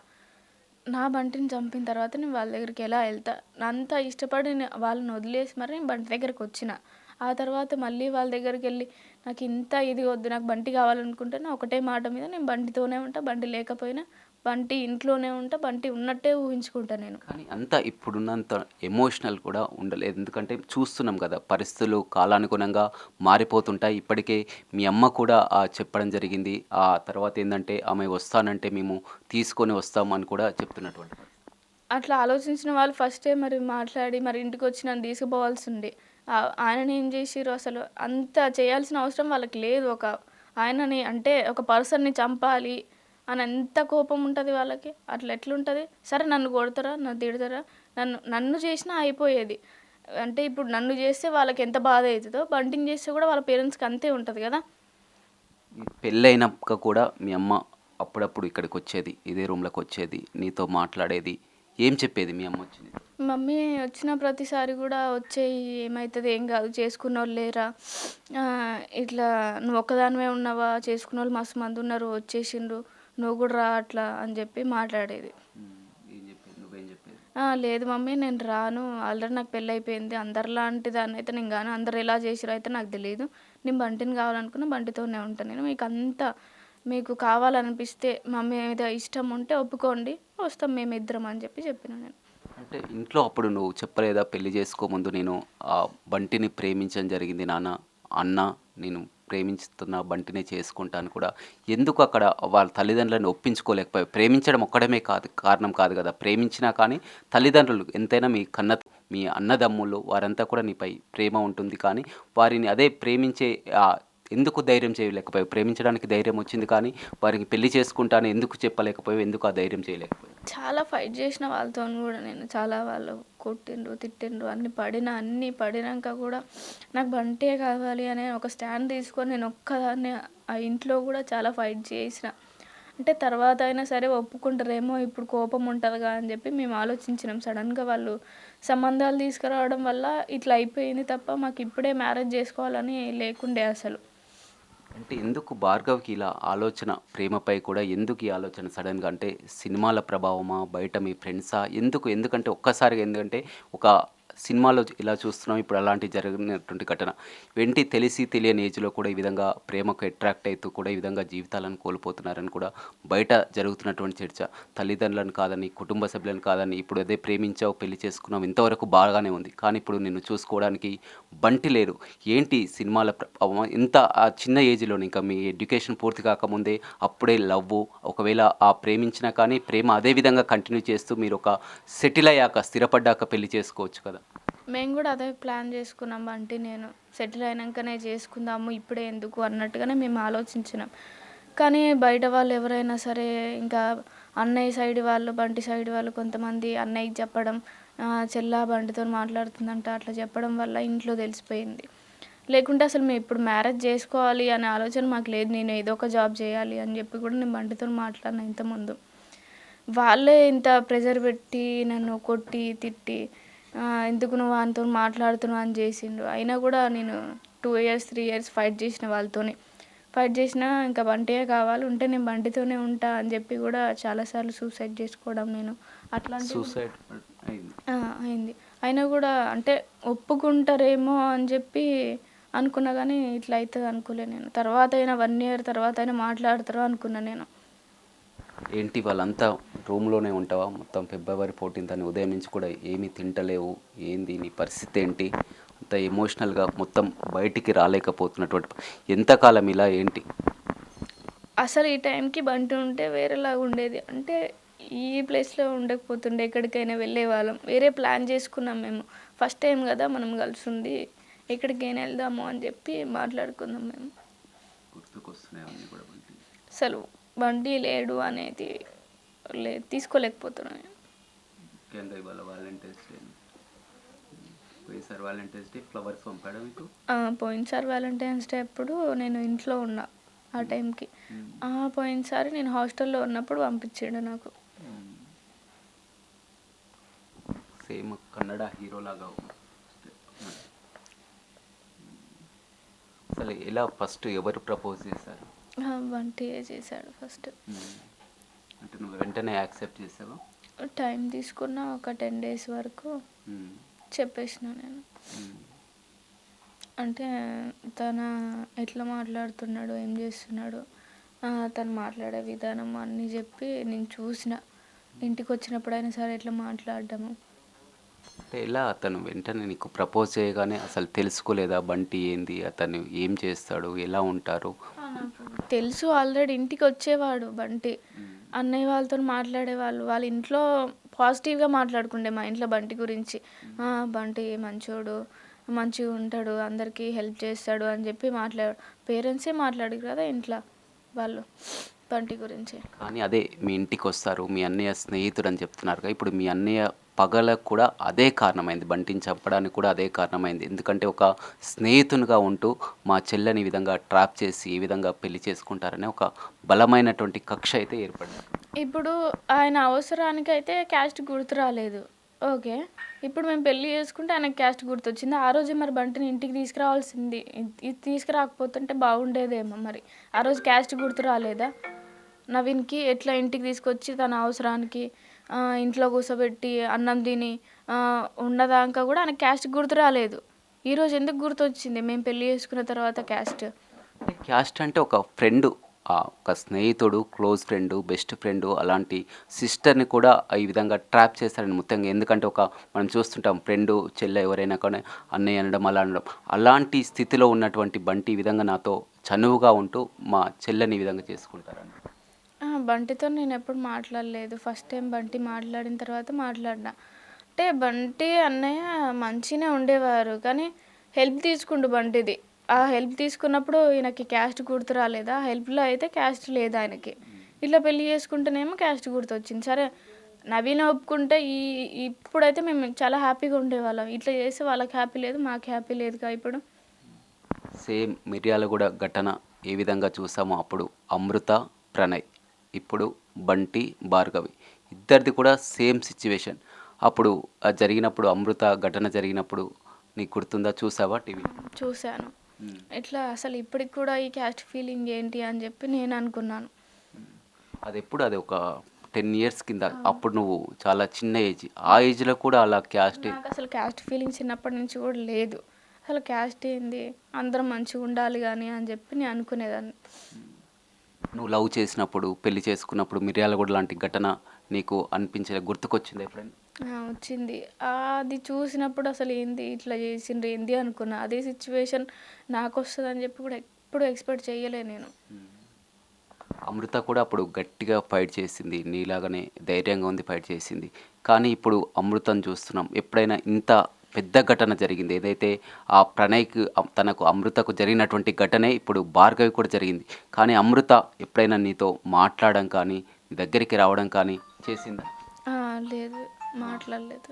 S2: నా బంటిని చంపిన తర్వాత నేను వాళ్ళ దగ్గరికి ఎలా ఎళ్తా? అంత ఇష్టపడి వాళ్ళని వదిలేసి మరి నేను బంటి దగ్గరకొచ్చిన. ఆ తర్వాత మళ్ళీ వాళ్ళ దగ్గరికెళ్ళి నాకింత ఇది వద్దు, నాకు బంటి కావాలనుకుంటే నా ఒకటే మాట మీద నేను బంటితోనే ఉంటా. బంటి లేకపోయినా బంటి ఇంట్లోనే ఉంటా. బంటి ఉన్నట్టే ఊహించుకుంటా నేను.
S1: కానీ అంత ఇప్పుడున్నంత ఎమోషనల్ కూడా ఉండలేదు. ఎందుకంటే చూస్తున్నాం కదా! పరిస్థితులు కాలానుగుణంగా మారిపోతుంటాయి. ఇప్పటికే మీ అమ్మ కూడా చెప్పడం జరిగింది. ఆ తర్వాత ఏందంటే ఆమె వస్తానంటే మేము తీసుకొని వస్తాం అని కూడా చెప్తున్నటువంటి పరిస్థితి.
S2: అట్లా ఆలోచించిన వాళ్ళు ఫస్టే మరి మాట్లాడి మరి ఇంటికొచ్చి నన్ను తీసుకుపోవాల్సిండే. ఆయనని ఏం జేసిర్రు అసలు? అంత చేయాల్సిన అవసరం వాళ్ళకి లేదు. ఆయనని అంటే ఒక పర్సన్‌ని చంపాలి అని ఎంత కోపం ఉంటది వాళ్ళకి. అట్లా ఎట్లుంటది? సరే నన్ను కొడతారా? నన్ను తిడతారా? నన్ను చేసినా అయిపోయేది. అంటే ఇప్పుడు నన్ను చేస్తే వాళ్ళకెంత బాధ అయితదో, బంటిని చేస్తే కూడా వాళ్ళ పేరెంట్స్‌కి అంతే ఉంటది గదా!
S1: ఈ పెళ్ళైనాక కూడా మీ అమ్మ అప్పుడప్పుడు ఇక్కడికొచ్చేది. ఇదే రూమ్‌లోకొచ్చేది. నీతో మాట్లాడేది. ఏం చెప్పేది మీ అమ్మ వచ్చి నీతో?
S2: మమ్మీ వచ్చిన ప్రతిసారి గూడా "వచ్చేయి ఏమైతది ఏం గాదు చేసుకున్నోళ్ళు లేరా? ఇట్లా నువ్వు ఒక్కదానివే ఉన్నావా? చేసుకున్నోళ్ళు మస్తు మందున్నారు వచ్చేసిండ్రు. నువ్వు గూడా రా అట్లా" అని జెప్పి మాట్లాడేది.
S1: హ్మ్. ఏం చెప్పేది? నువ్వేం చెప్పేది?
S2: లేదు మమ్మీ నేను రాను. ఆల్రెడీ నాకు పెళ్ళయిపోయింది. అందరిలాంటి దాన్నయితే నేను గాను. అందరు ఎలా చేసిర్రో అయితే నాకు తెలీదు. నేను బంటిని కావాలనుకున్న బంటితోనే ఉంటా నేను. మీకు కావాలనిపిస్తే మమ్మీ మీద ఇష్టం ఉంటే ఒప్పుకోండి. వస్తాం మేమిద్దరం అని చెప్పిన నేను.
S1: అంటే ఇంట్లో అప్పుడు నువ్వు చెప్పలేదా? పెళ్లి చేసుకోముందు నేను బంటిని ప్రేమించడం జరిగింది నాన్న. అన్న నేను ప్రేమిస్తున్న బంటినే చేసుకుంటా అని కూడా ఎందుకు అక్కడ వాళ్ళ తల్లిదండ్రులను ఒప్పించుకోలేకపోయావు? ప్రేమించడం ఒక్కడమే కారణం కాదు గదా! ప్రేమించినా కానీ తల్లిదండ్రులు ఎంతైనా మీ అన్నదమ్ములు వారంతా కూడా నీపై ప్రేమ ఉంటుంది. కానీ వారిని అదే ప్రేమించే ఎందుకు ధైర్యం చేయలేకపోయావు? ప్రేమించడానికి ధైర్యం వచ్చింది కానీ వారికి పెళ్లి చేసుకుంటా అని ఎందుకు చెప్పలేకపోయావు? ఎందుకు ఆ ధైర్యం చేయలేకపోయావు?
S2: చాలా ఫైట్ చేసిన వాళ్ళతోని గూడా నేను. చాలా వాళ్ళు కొట్టిండ్రు, తిట్టిండ్రు, అన్నీ పడినంక గూడా నాకు బంటే కావాలి అనే ఒక స్టాండ్ తీసుకొని నేను ఒక్కదాన్నే ఆ ఇంట్లో గూడా చాలా ఫైట్ చేసిన. అంటే తర్వాత అయినా సరే ఒప్పుకుంటారేమో, ఇప్పుడు కోపం ఉంటదిగా అని జెప్పి మేము ఆలోచించినాం. సడెన్‌గా వాళ్ళు సంబంధాలు తీసుకురావడం వల్ల ఇట్లా అయిపోయింది తప్ప మాకిప్పుడే మ్యారేజ్ జేసుకోవాలని లేకుండే అసలు.
S1: అంటే ఎందుకు భార్గవ్‌కి ఇలా ఆలోచన ప్రేమపై కూడా ఎందుకు ఈ ఆలోచన సడెన్‌గా? అంటే సినిమాల ప్రభావమా? బయట మీ ఫ్రెండ్సా? ఎందుకు? ఎందుకంటే ఒక్కసారిగా ఎందుకంటే ఒక సినిమాలో ఇలా చూస్తున్నాం ఇప్పుడు అలాంటి జరిగినటువంటి ఘటన వెంటి తెలిసి తెలియని ఏజ్లో కూడా ఈ విధంగా ప్రేమకు అట్రాక్ట్ అవుతూ కూడా ఈ విధంగా జీవితాలను కోల్పోతున్నారని కూడా బయట జరుగుతున్నటువంటి చర్చ. తల్లిదండ్రులను కాదని, కుటుంబ సభ్యులను కాదని, ఇప్పుడు అదే ప్రేమించావు, పెళ్లి చేసుకున్నావు, ఇంతవరకు బాగానే ఉంది, కానీ ఇప్పుడు నిన్ను చూసుకోవడానికి బంటి లేరు. ఏంటి సినిమాల ప్రభావం? ఇంత ఆ చిన్న ఏజ్లోనే, ఇంకా మీ ఎడ్యుకేషన్ పూర్తి కాకముందే అప్పుడే లవ్వు, ఒకవేళ ఆ ప్రేమించినా కానీ ప్రేమ అదే విధంగా కంటిన్యూ చేస్తూ మీరు ఒక సెటిల్ అయ్యాక, స్థిరపడ్డాక పెళ్లి చేసుకోవచ్చు కదా.
S2: మేము కూడా అదే ప్లాన్ చేసుకున్నాం బంటి నేను. సెటిల్ అయినాకనే చేసుకుందాము, ఇప్పుడే ఎందుకు అన్నట్టుగానే మేము ఆలోచించినాం. కానీ బయట వాళ్ళు ఎవరైనా సరే, ఇంకా అన్నయ్య సైడ్ వాళ్ళు, బంటి సైడ్ వాళ్ళు కొంతమంది అన్నయ్యకి చెప్పడం, చెల్లా బంటితో మాట్లాడుతుందంట అట్లా చెప్పడం వల్ల ఇంట్లో తెలిసిపోయింది. లేకుంటే అసలు మేము ఇప్పుడు మ్యారేజ్ చేసుకోవాలి అనే ఆలోచన మాకు లేదు. నేను ఏదో ఒక జాబ్ చేయాలి అని చెప్పి కూడా నేను బంటితో మాట్లాడిన ఇంతకుముందు. వాళ్ళే ఇంత ప్రెషర్ పెట్టి నన్ను కొట్టి తిట్టి ఎందుకు నువ్వు వానితో మాట్లాడుతున్నావు అని చేసిండ్రు. అయినా కూడా నేను 2 years 3 years ఫైట్ చేసిన వాళ్ళతోని. ఫైట్ చేసినా ఇంకా బంటియే కావాలి, ఉంటే నేను బంటితోనే ఉంటా అని చెప్పి కూడా చాలాసార్లు సూసైడ్ చేసుకోవడం నేను అట్లాంటి
S1: సూసైడ్ అయింది.
S2: అయింది. అయినా కూడా అంటే ఒప్పుకుంటారేమో అని చెప్పి అనుకున్నా, కానీ ఇట్లా అవుతుంది అనుకోలే నేను. తర్వాత అయినా 1 year తర్వాత అయినా మాట్లాడతారు అనుకున్నా నేను.
S1: ఏంటి వాళ్ళంతా రూమ్లోనే ఉంటావా మొత్తం? ఫిబ్రవరి 14th అని ఉదయం నుంచి కూడా ఏమీ తింటలేవు, ఏంది నీ పరిస్థితి ఏంటి? అంత ఎమోషనల్గా మొత్తం బయటికి రాలేకపోతున్నటువంటి ఎంతకాలం ఇలా ఏంటి?
S2: అసలు ఈ టైంకి బంటి ఉంటే వేరేలాగా ఉండేది. అంటే ఈ ప్లేస్లో ఉండకపోతుండే, ఎక్కడికైనా వెళ్ళేవాళ్ళం. వేరే ప్లాన్ చేసుకున్నాం మేము. ఫస్ట్ టైం కదా మనం కలిసి ఉంది, ఎక్కడికైనా వెళ్దాము అని చెప్పి మాట్లాడుకుందాం మేము.
S1: గుర్తుకొస్తున్నాయి కూడా బంటి.
S2: అసలు బంటి లేడు అనేది తీసుకోలేకపోతున్నాను.
S1: ముఖ్యంగా ఇవాళ వ్యాలంటైన్స్ డే, పోయినసారి వ్యాలంటైన్స్ డే ఫ్లవర్స్ పంపాడా మీకు?
S2: పోయినసారి వ్యాలంటైన్స్ డే అప్పుడు నేను ఇంట్లో ఉన్నా ఆ టైంకి. పోయినసారి నేను హాస్టల్లో ఉన్నప్పుడు పంపించాడు నాకు.
S1: సేమ్ కన్నడ హీరోలాగా. అసలు ఎలా ఫస్ట్ ఎవరు ప్రపోజ్ చేశారు?
S2: బంటియే చేశాడు ఫస్ట్.
S1: అంటే నువ్వు వెంటనే యాక్సెప్ట్ చేసావా?
S2: టైం తీసుకున్న ఒక 10 days వరకు చెప్పేసిన నేను. అంటే తన ఎట్లా మాట్లాడుతున్నాడు, ఏం చేస్తున్నాడు, తను మాట్లాడే విధానం అన్నీ చెప్పి నేను చూసిన. ఇంటికి వచ్చినప్పుడైనా సరే ఎట్లా మాట్లాడడము.
S1: అంటే ఎలా అతను వెంటనే నీకు ప్రపోజ్ చేయగానే అసలు తెలుసుకోలేదా బంటి ఏంది, అతను ఏం చేస్తాడు, ఎలా ఉంటారు?
S2: తెలుసు, ఆల్రెడీ ఇంటికి వచ్చేవాడు బంటి. అన్నయ్య వాళ్ళతో మాట్లాడేవాళ్ళు. వాళ్ళ ఇంట్లో పాజిటివ్గా మాట్లాడుకుండే మా ఇంట్లో బంటి గురించి. బంటి మంచోడు, మంచిగా ఉంటాడు, అందరికీ హెల్ప్ చేస్తాడు అని చెప్పి పేరెంట్సే మాట్లాడారు కదా ఇంట్లో వాళ్ళు బంటి గురించి.
S1: కానీ అదే మీ ఇంటికి వస్తారు, మీ అన్నయ్య స్నేహితుడు అని చెప్తున్నారు కదా, ఇప్పుడు మీ అన్నయ్య పగలకు కూడా అదే కారణమైంది, బంటిని చంపడానికి కూడా అదే కారణమైంది. ఎందుకంటే ఒక స్నేహితునిగా ఉంటూ మా చెల్లని ఈ విధంగా ట్రాప్ చేసి ఈ విధంగా పెళ్లి చేసుకుంటారనే ఒక బలమైనటువంటి కక్ష అయితే ఏర్పడింది.
S2: ఇప్పుడు ఆయన అవసరానికైతే క్యాస్ట్ గుర్తు రాలేదు, ఓకే. ఇప్పుడు మేము పెళ్ళి చేసుకుంటే ఆయనకు క్యాస్ట్ గుర్తొచ్చింది. ఆ రోజే మరి బంటిని ఇంటికి తీసుకురావాల్సింది. ఇది తీసుకురాకపోతుంటే బాగుండేదేమో. మరి ఆ రోజు క్యాస్ట్ గుర్తు రాలేదా నవీన్కి? ఎట్లా ఇంటికి తీసుకొచ్చి తన అవసరానికి ఇంట్లో కూర్చోబెట్టి అన్నం తిని ఉన్నదాకా కూడా ఆయనకు క్యాస్ట్ గుర్తు రాలేదు. ఈరోజు ఎందుకు గుర్తొచ్చింది మేము పెళ్ళి చేసుకున్న తర్వాత క్యాస్ట్?
S1: క్యాస్ట్ అంటే ఒక ఫ్రెండు, ఒక స్నేహితుడు, క్లోజ్ ఫ్రెండు, బెస్ట్ ఫ్రెండు, అలాంటి సిస్టర్ని కూడా ఈ విధంగా ట్రాప్ చేస్తారని ముఖ్యంగా. ఎందుకంటే మనం చూస్తుంటాం ఫ్రెండు చెల్లె ఎవరైనా కానీ అన్నయ్య అనడం, అలా అనడం, అలాంటి స్థితిలో ఉన్నటువంటి బంటి ఈ విధంగా నాతో చనువుగా ఉంటూ మా చెల్లెని ఈ విధంగా చేసుకుంటారని.
S2: బంటితో నేను ఎప్పుడు మాట్లాడలేదు. ఫస్ట్ టైం బంటి మాట్లాడిన తర్వాత మాట్లాడినా. అంటే బంటి అన్నయ్య మంచిగానే ఉండేవారు, కానీ హెల్ప్ తీసుకుండు బంటిది. ఆ హెల్ప్ తీసుకున్నప్పుడు ఈయనకి క్యాస్ట్ గుర్తు రాలేదా? హెల్ప్లో అయితే క్యాస్ట్ లేదు ఆయనకి. ఇట్లా పెళ్ళి చేసుకుంటేనేమో క్యాస్ట్ గుర్తొచ్చింది. సరే నవీన్ ఒప్పుకుంటే ఇప్పుడైతే మేము చాలా హ్యాపీగా ఉండేవాళ్ళం. ఇట్లా చేస్తే వాళ్ళకి హ్యాపీ లేదు, మాకు హ్యాపీ లేదుగా ఇప్పుడు.
S1: సేమ్ మిర్యాలగూడ ఘటన ఏ విధంగా చూసామో అప్పుడు అమృత, ప్రణయ్, ఇప్పుడు బంటి, భార్గవి, ఇద్దరిది కూడా సేమ్ సిచ్యువేషన్. అప్పుడు జరిగినప్పుడు, అమృత ఘటన జరిగినప్పుడు నీకు గుర్తుందా? చూసావా టీవీ?
S2: చూశాను. ఇట్లా అసలు ఇప్పటికి కూడా ఈ క్యాస్ట్ ఫీలింగ్ ఏంటి అని చెప్పి నేను అనుకున్నాను.
S1: అది ఎప్పుడు, అది ఒక 10 ఇయర్స్ కింద అప్పుడు నువ్వు చాలా చిన్న ఏజ్, ఆ ఏజ్లో కూడా అలా క్యాస్ట్
S2: నాకు అసలు క్యాస్ట్ ఫీలింగ్ చిన్నప్పటి నుంచి కూడా లేదు. అసలు క్యాస్ట్ ఏంది, అందరం మంచిగా ఉండాలి కానీ అని చెప్పి నేను అనుకునేదాన్ని.
S1: నువ్వు లవ్ చేసినప్పుడు పెళ్లి చేసుకున్నప్పుడు మిర్యాలగూడ లాంటి ఘటన నీకు అనిపించే గుర్తుకొచ్చింది ఎప్పుడైనా?
S2: వచ్చింది. అది చూసినప్పుడు అసలు ఏంది ఇట్లా చేసిండ్రు ఏంది అనుకున్నా. అదే సిచ్యువేషన్ నాకు వస్తుందని చెప్పి కూడా ఎప్పుడు ఎక్స్పెక్ట్ చేయలే నేను.
S1: అమృత కూడా అప్పుడు గట్టిగా ఫైట్ చేసింది, నీలాగానే ధైర్యంగా ఉంది, ఫైట్ చేసింది. కానీ ఇప్పుడు అమృతను చూస్తున్నాం. ఎప్పుడైనా ఇంత పెద్ద ఘటన జరిగింది ఏదైతే ఆ ప్రణయ్కి తనకు అమృతకు జరిగినటువంటి ఘటనే ఇప్పుడు భార్గవి కూడా జరిగింది. కానీ అమృత ఎప్పుడైనా నీతో మాట్లాడడం కానీ నీ దగ్గరికి రావడం కానీ చేసిందా?
S2: లేదు, మాట్లాడలేదు.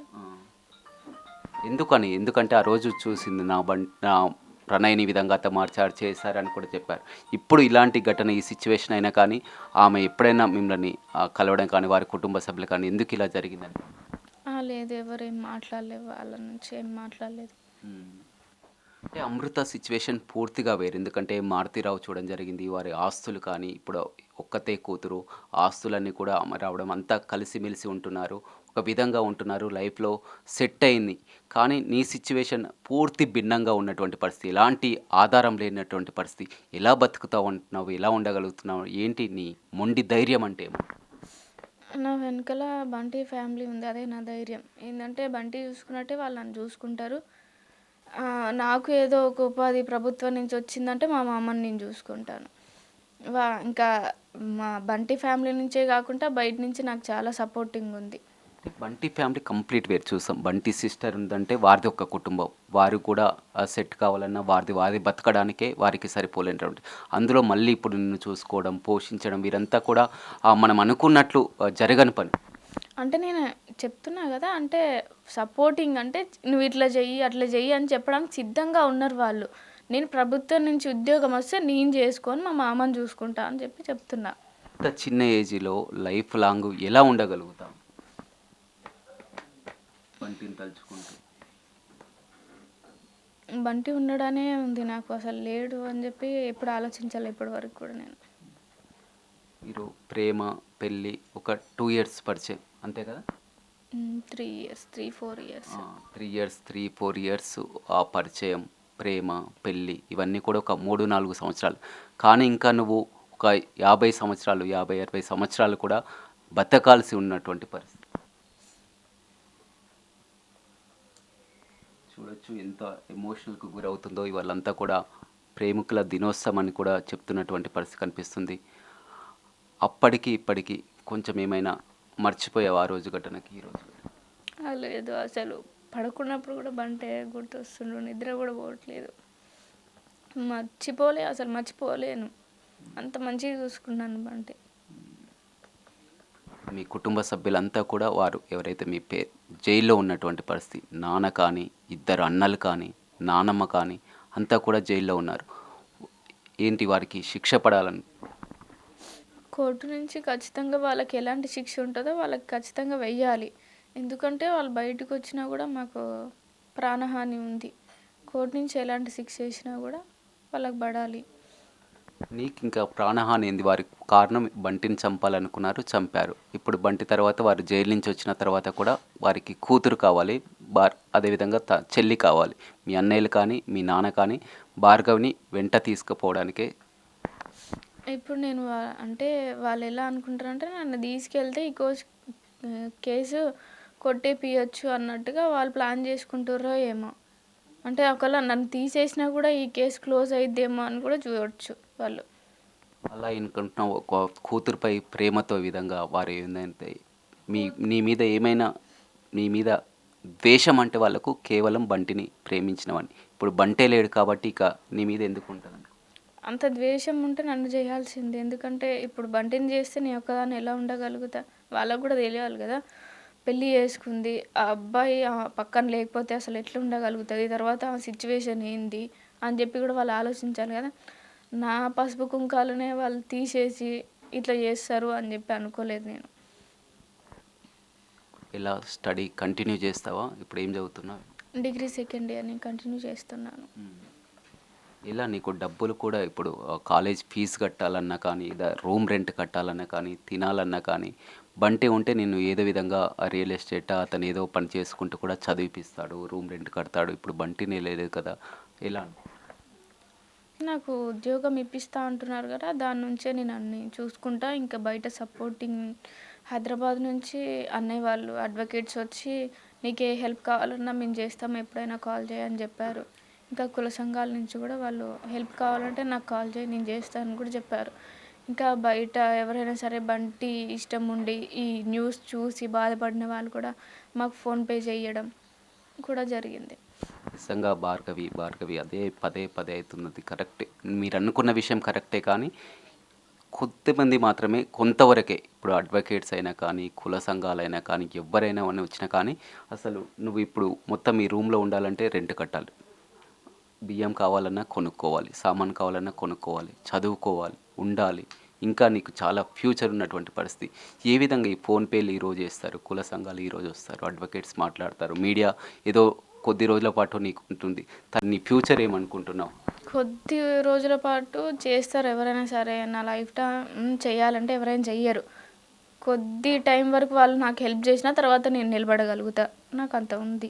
S1: ఎందుకని? ఎందుకంటే ఆ రోజు చూసింది నా ప్రణయ్‌ని ఈ విధంగా మార్చారు, చేశారని కూడా చెప్పారు. ఇప్పుడు ఇలాంటి ఘటన ఈ సిచ్యువేషన్ అయినా కానీ ఆమె ఎప్పుడైనా మిమ్మల్ని కలవడం కానీ వారి కుటుంబ సభ్యులు కానీ ఎందుకు ఇలా జరిగిందని?
S2: లేదు, ఎవరేం మాట్లాడలేదు, వాళ్ళ నుంచి ఏం మాట్లాడలేదు.
S1: అంటే అమృత సిచ్యువేషన్ పూర్తిగా వేరు. ఎందుకంటే మారుతీరావు చూడడం జరిగింది. వారి ఆస్తులు కానీ ఇప్పుడు ఒక్కతే కూతురు, ఆస్తులన్నీ కూడా రావడం, అంతా కలిసిమెలిసి ఉంటున్నారు, ఒక విధంగా ఉంటున్నారు, లైఫ్లో సెట్ అయింది. కానీ నీ సిచ్యువేషన్ పూర్తి భిన్నంగా ఉన్నటువంటి పరిస్థితి, ఎలాంటి ఆధారం లేనటువంటి పరిస్థితి. ఎలా బతుకుతావు అంటున్నావు, ఎలా ఉండగలుగుతున్నావు, ఏంటి నీ మొండి ధైర్యం అంటే ఏమో?
S2: నా వెనకాల బంటి ఫ్యామిలీ ఉంది, అదే నా ధైర్యం. ఏంటంటే బంటి చూసుకున్నట్టే వాళ్ళు నన్ను చూసుకుంటారు. నాకు ఏదో ఒక ఉపాధి ప్రభుత్వం నుంచి వచ్చిందంటే మా మామని నేను చూసుకుంటాను. ఇంకా మా బంటి ఫ్యామిలీ నుంచే కాకుండా బయట నుంచి నాకు చాలా సపోర్టింగ్ ఉంది.
S1: బంటి ఫ్యామిలీ కంప్లీట్ వేరు. చూసాం, బంటి సిస్టర్ ఉందంటే వారిది ఒక కుటుంబం, వారు కూడా సెట్ కావాలన్నా వారి బతకడానికే వారికి సరిపోలేనటువంటి, అందులో మళ్ళీ ఇప్పుడు నిన్ను చూసుకోవడం, పోషించడం, వీరంతా కూడా మనం అనుకున్నట్లు జరగని పని.
S2: అంటే నేను చెప్తున్నా కదా, అంటే సపోర్టింగ్ అంటే నువ్వు ఇట్లా చెయ్యి అట్లా చెయ్యి అని చెప్పడానికి సిద్ధంగా ఉన్నారు వాళ్ళు. నేను ప్రభుత్వం నుంచి ఉద్యోగం వస్తే నేను చేసుకొని మా మామని చూసుకుంటా అని చెప్పి చెప్తున్నా.
S1: ఇంత చిన్న ఏజ్లో లైఫ్ లాంగ్ ఎలా ఉండగలుగుతాం బంటిని తలుచుకుంటూ?
S2: బంటి ఉండడానే ఉంది నాకు, అసలు లేడు అని చెప్పి ఎప్పుడు ఆలోచించాలి ఇప్పటి వరకు కూడా నేను.
S1: మీరు ప్రేమ పెళ్ళి ఒక 2 ఇయర్స్ పరిచయం అంతే కదా?
S2: 3 ఇయర్స్ 3-4 ఇయర్స్.
S1: 3 ఇయర్స్ 3-4 ఇయర్స్ ఆ పరిచయం, ప్రేమ, పెళ్ళి ఇవన్నీ కూడా ఒక 3-4 సంవత్సరాలు. కానీ ఇంకా నువ్వు ఒక 50 సంవత్సరాలు 50-60 సంవత్సరాలు కూడా బతకాల్సి ఉన్నటువంటి పరిస్థితి. చూడొచ్చు ఎంత ఎమోషనల్కు గురవుతుందో. ఇవాళంతా కూడా ప్రేమికుల దినోత్సవం అని కూడా చెప్తున్నటువంటి పరిస్థితి కనిపిస్తుంది. అప్పటికి ఇప్పటికి కొంచెం ఏమైనా మర్చిపోయావు ఆ రోజు ఘటనకి ఈ రోజు?
S2: లేదు, అసలు పడుకున్నప్పుడు కూడా బంటే గుర్తొస్తుండ్రు, నిద్ర కూడా పోవట్లేదు. అసలు మర్చిపోలేను, అంత మంచిగా చూసుకున్నాను బంటి.
S1: మీ కుటుంబ సభ్యులంతా కూడా వారు ఎవరైతే మీ జైల్లో ఉన్నటువంటి పరిస్థితి, నాన్న కానీ 2 అన్నలు కానీ నానమ్మ కానీ అంతా కూడా జైల్లో ఉన్నారు. ఏంటి వారికి శిక్ష పడాలని?
S2: కోర్టు నుంచి ఖచ్చితంగా వాళ్ళకి ఎలాంటి శిక్ష ఉంటుందో వాళ్ళకి ఖచ్చితంగా వెయ్యాలి. ఎందుకంటే వాళ్ళు బయటకు వచ్చినా కూడా మాకు ప్రాణహాని ఉంది. కోర్టు నుంచి ఎలాంటి శిక్ష వేసినా కూడా వాళ్ళకి పడాలి.
S1: నీకు ఇంకా ప్రాణహాని ఏంది? వారి కారణం బంటిని చంపాలనుకున్నారు, చంపారు. ఇప్పుడు బంటి తర్వాత వారు జైలు నుంచి వచ్చిన తర్వాత కూడా వారికి కూతురు కావాలి, అదేవిధంగా చెల్లి కావాలి. మీ అన్నయ్యలు కానీ మీ నాన్న కానీ భార్గవిని వెంట తీసుకుపోవడానికే.
S2: ఇప్పుడు నేను అంటే వాళ్ళు ఎలా అనుకుంటారంటే నన్ను తీసుకెళ్తే ఈ కేసు కొట్టేపియచ్చు అన్నట్టుగా వాళ్ళు ప్లాన్ చేసుకుంటారో ఏమో. అంటే ఒకవేళ నన్ను తీసేసినా కూడా ఈ కేసు క్లోజ్ అయిద్దేమో అని కూడా చూడవచ్చు వాళ్ళు.
S1: అలా అనుకుంటున్నావు. ఒక కూతురుపై ప్రేమతో విధంగా వారు ఏంటంటే నీ మీద ఏమైనా నీ మీద ద్వేషం అంటే వాళ్ళకు కేవలం బంటిని ప్రేమించినవని. ఇప్పుడు బంటే లేడు కాబట్టి ఇక నీ మీద ఎందుకు ఉంటుంది?
S2: అంత ద్వేషం ఉంటే నన్ను చేయాల్సిందే. ఎందుకంటే ఇప్పుడు బంటిని చేస్తే నేను ఒక్కదాన్ని ఎలా ఉండగలుగుతా? వాళ్ళకు కూడా తెలియాలి కదా. పెళ్ళి చేసుకుంది, ఆ అబ్బాయి పక్కన లేకపోతే అసలు ఎట్లా ఉండగలుగుతుంది, తర్వాత ఆ సిచ్యువేషన్ ఏంది అని చెప్పి కూడా వాళ్ళు ఆలోచించాలి కదా. నా పసుపు కుంకాలనే వాళ్ళు తీసేసి ఇట్లా చేస్తారు అని చెప్పి అనుకోలేదు నేను.
S1: ఇలా స్టడీ కంటిన్యూ చేస్తావా? ఇప్పుడు ఏం చదువుతున్నావు?
S2: డిగ్రీ సెకండ్ ఇయర్ నేను కంటిన్యూ చేస్తున్నాను.
S1: ఇలా నీకు డబ్బులు కూడా ఇప్పుడు కాలేజ్ ఫీజు కట్టాలన్నా కానీ, రూమ్ రెంట్ కట్టాలన్నా కానీ, తినాలన్నా కానీ, బంటి ఉంటే నిన్ను ఏదో విధంగా రియల్ ఎస్టేట్ అతను ఏదో పని చేసుకుంటూ కూడా చదివిపిస్తాడు, రూమ్ రెంట్ కడతాడు. ఇప్పుడు బంటినే లేదు కదా, ఎలా?
S2: నాకు ఉద్యోగం ఇప్పిస్తా అంటున్నారు కదా! దాని నుంచే నేను అన్నీ చూసుకుంటా. ఇంకా బయట సపోర్టింగ్ హైదరాబాద్ నుంచి అన్నయ్య వాళ్ళు అడ్వకేట్స్ వచ్చి, "నీకే హెల్ప్ కావాలన్నా మేము చేస్తాం. ఎప్పుడైనా కాల్ చేయి" అని చెప్పారు. ఇంకా కుల సంఘాల నుంచి కూడా వాళ్ళు హెల్ప్ కావాలంటే నాకు కాల్ చేయి, నేను చేస్తా అని కూడా చెప్పారు. ఇంకా బయట ఎవరైనా సరే బంటి ఇష్టం ఉండి, ఈ న్యూస్ చూసి బాధపడిన వాళ్ళు కూడా మాకు ఫోన్‌పే చేయడం కూడా జరిగింది.
S1: నిజంగా భార్గవి అదే పదే పదే అవుతున్నది కరెక్టే. మీరు అనుకున్న విషయం కరెక్టే, కానీ కొద్దిమంది మాత్రమే, కొంతవరకే. ఇప్పుడు అడ్వకేట్స్ అయినా కానీ, కుల సంఘాలైనా కానీ, ఎవ్వరైనా అని వచ్చినా కానీ, అసలు నువ్వు ఇప్పుడు మొత్తం ఈ రూమ్లో ఉండాలంటే రెంట్ కట్టాలి, బియ్యం కావాలన్నా కొనుక్కోవాలి, సామాన్ కావాలన్నా కొనుక్కోవాలి, చదువుకోవాలి, ఉండాలి. ఇంకా నీకు చాలా ఫ్యూచర్ ఉన్నటువంటి పరిస్థితి. ఏ విధంగా ఈ ఫోన్‌పేలు ఈరోజు చేస్తారు, కుల సంఘాలు ఈరోజు వస్తారు, అడ్వకేట్స్ మాట్లాడతారు, మీడియా ఏదో కొద్ది రోజుల పాటు నీకు ఉంటుంది. నీ ఫ్యూచర్ ఏమనుకుంటున్నావు?
S2: కొద్ది రోజుల పాటు చేస్తారు ఎవరైనా సరే. నా లైఫ్ టైం చేయాలంటే ఎవరైనా చెయ్యరు. కొద్ది టైం వరకు వాళ్ళు నాకు హెల్ప్ చేసిన తర్వాత నేను నిలబడగలుగుతా. నాకంత ఉంది.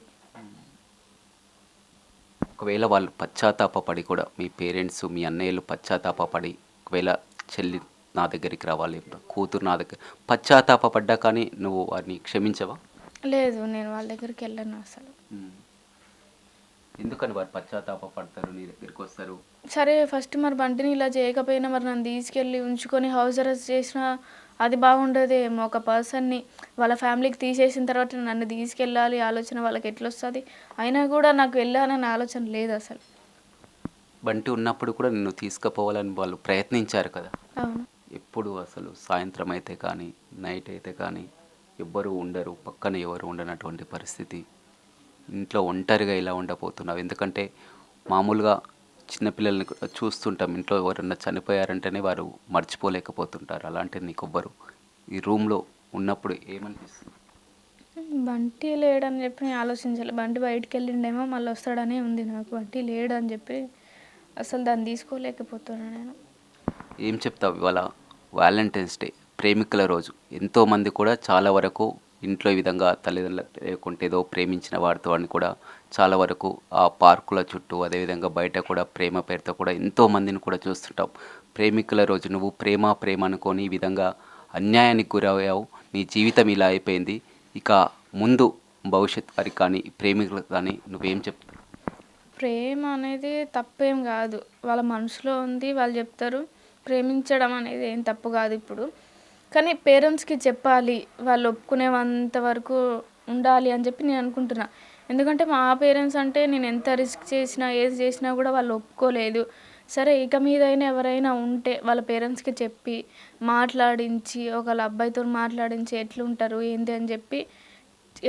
S1: ఒకవేళ వాళ్ళు పశ్చాత్తాపపడి కూడా, మీ పేరెంట్స్, మీ అన్నయ్యలు పశ్చాత్తాపపడి, ఒకవేళ చెల్లి నా దగ్గరికి రావాలి, కూతురు నా దగ్గర పశ్చాత్తాపపడ్డా కానీ నువ్వు వారిని క్షమించవా?
S2: లేదు, నేను వాళ్ళ దగ్గరికి వెళ్ళను అసలు.
S1: ఎందుకని వారు పశ్చాత్తాపపడతారు, నీ దగ్గరికి వస్తారు?
S2: సరే, ఫస్ట్ మరి బంటిని ఇలా చేయకపోయినా మరి నన్ను తీసుకెళ్ళి ఉంచుకొని హౌస్ అరెస్ట్ చేసినా అది బాగుండదేమో. ఒక పర్సన్ని వాళ్ళ ఫ్యామిలీకి తీసేసిన తర్వాత నన్ను తీసుకెళ్ళాలి ఆలోచన వాళ్ళకి ఎట్లొస్తుంది? అయినా కూడా నాకు వెళ్ళాలనే ఆలోచన లేదు అసలు.
S1: బంటి ఉన్నప్పుడు కూడా నిన్ను తీసుకుపోవాలని వాళ్ళు ప్రయత్నించారు కదా.
S2: అవును.
S1: ఎప్పుడు అసలు సాయంత్రం అయితే కానీ, నైట్ అయితే కానీ ఎవ్వరు ఉండరు, పక్కన ఎవరు ఉండనటువంటి పరిస్థితి. ఇంట్లో ఒంటరిగా ఇలా ఉండబోతున్నావు. ఎందుకంటే మామూలుగా చిన్నపిల్లల్ని చూస్తుంటాం, ఇంట్లో ఎవరన్నా చనిపోయారంటేనే వారు మర్చిపోలేకపోతుంటారు. అలాంటిది నీకు ఎవ్వరు ఈ రూమ్లో ఉన్నప్పుడు ఏమనిపిస్తుంది?
S2: బంటి లేడని చెప్పి నేను ఆలోచించాలి. బంటి బయటికి వెళ్ళిండేమో మళ్ళీ వస్తాడనే ఉంది నాకు. బంటి లేడని చెప్పి అసలు దాన్ని తీసుకోలేకపోతున్నాను నేను.
S1: ఏం చెప్తావు ఇవాళ వ్యాలంటైన్స్ డే, ప్రేమికుల రోజు? ఎంతోమంది కూడా చాలా వరకు ఇంట్లో ఈ విధంగా తల్లిదండ్రులు లేకుంటే ఏదో ప్రేమించిన వారితో అని కూడా చాలా వరకు ఆ పార్కుల చుట్టూ, అదేవిధంగా బయట కూడా ప్రేమ పేరుతో కూడా ఎంతోమందిని కూడా చూస్తుంటాం. ప్రేమికుల రోజు నువ్వు ప్రేమ ప్రేమ అనుకొని ఈ విధంగా అన్యాయానికి గురయ్యావు, నీ జీవితం ఇలా అయిపోయింది. ఇక ముందు భవిష్యత్ వారికి కానీ, ప్రేమికులకు కానీ నువ్వేం చెప్తావు?
S2: ప్రేమ అనేది తప్పేం కాదు. వాళ్ళ మనసులో ఉంది, వాళ్ళు చెప్తారు. ప్రేమించడం అనేది ఏం తప్పు కాదు ఇప్పుడు. కానీ పేరెంట్స్‌కి చెప్పాలి. వాళ్ళు ఒప్పుకునేంత వరకు ఉండాలి అని చెప్పి నేను అనుకుంటున్నా. ఎందుకంటే మా పేరెంట్స్ అంటే నేను ఎంత రిస్క్ చేసినా, ఏది చేసినా కూడా వాళ్ళు ఒప్పుకోలేదు. సరే, ఇక మీదైనా ఎవరైనా ఉంటే వాళ్ళ పేరెంట్స్‌కి చెప్పి, మాట్లాడించి, ఒకళ్ళ అబ్బాయితోని మాట్లాడించి ఎట్లుంటారు, ఏంది అని చెప్పి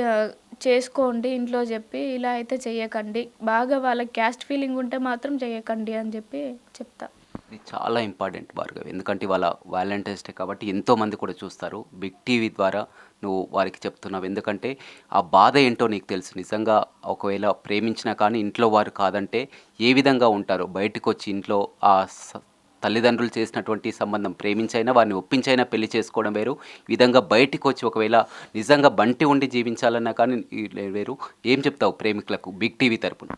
S2: ఆహ్, చేసుకోండి ఇంట్లో చెప్పి. ఇలా అయితే చెయ్యకండి. బాగా వాళ్ళకి క్యాస్ట్ ఫీలింగ్ ఉంటే మాత్రం చెయ్యకండి అని చెప్పి చెప్తా.
S1: ఇది చాలా ఇంపార్టెంట్ భార్గవి. ఎందుకంటే ఇవాళ వ్యాలంటైన్స్ డే కాబట్టి ఎంతోమంది కూడా చూస్తారు. బిగ్ టీవీ ద్వారా నువ్వు వారికి చెప్తున్నావు. ఎందుకంటే ఆ బాధ ఏంటో నీకు తెలుసు. నిజంగా ఒకవేళ ప్రేమించినా కానీ ఇంట్లో వారు కాదంటే ఏ విధంగా ఉంటారో, బయటకు వచ్చి ఇంట్లో ఆ తల్లిదండ్రులు చేసినటువంటి సంబంధం, ప్రేమించైనా వారిని ఒప్పించైనా పెళ్లి చేసుకోవడం వేరు. ఈ విధంగా బయటికి వచ్చి ఒకవేళ నిజంగా బంటి ఉండి జీవించాలన్నా కానీ వేరు. ఏం చెప్తావు ప్రేమికులకు బిగ్ టీవీ తరపున?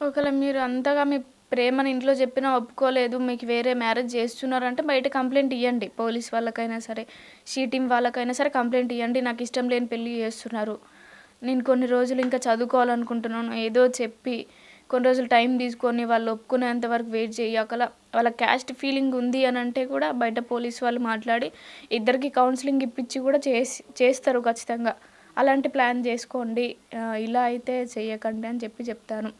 S2: ఒకవేళ మీరు అంతగా మీ ప్రేమని ఇంట్లో చెప్పినా ఒప్పుకోలేదు, మీకు వేరే మ్యారేజ్ చేస్తున్నారంటే బయట కంప్లెయింట్ ఇయ్యండి. పోలీస్ వాళ్ళకైనా సరే, షీ టీమ్ వాళ్ళకైనా సరే కంప్లెయింట్ ఇయ్యండి. నాకు ఇష్టం లేని పెళ్లి చేస్తున్నారు, నేను కొన్ని రోజులు ఇంకా చదువుకోవాలనుకుంటున్నాను ఏదో చెప్పి, కొన్ని రోజులు టైం తీసుకొని వాళ్ళు ఒప్పుకునేంత వరకు వెయిట్ చేయి. ఒకవేళ వాళ్ళ క్యాస్ట్ ఫీలింగ్ ఉంది అని అంటే కూడా బయట పోలీస్ వాళ్ళు మాట్లాడి ఇద్దరికి కౌన్సిలింగ్ ఇప్పించి కూడా చేస్తారు ఖచ్చితంగా. అలాంటి ప్లాన్ చేసుకోండి. ఇలా అయితే చెయ్యకండి అని చెప్పి చెప్తాను.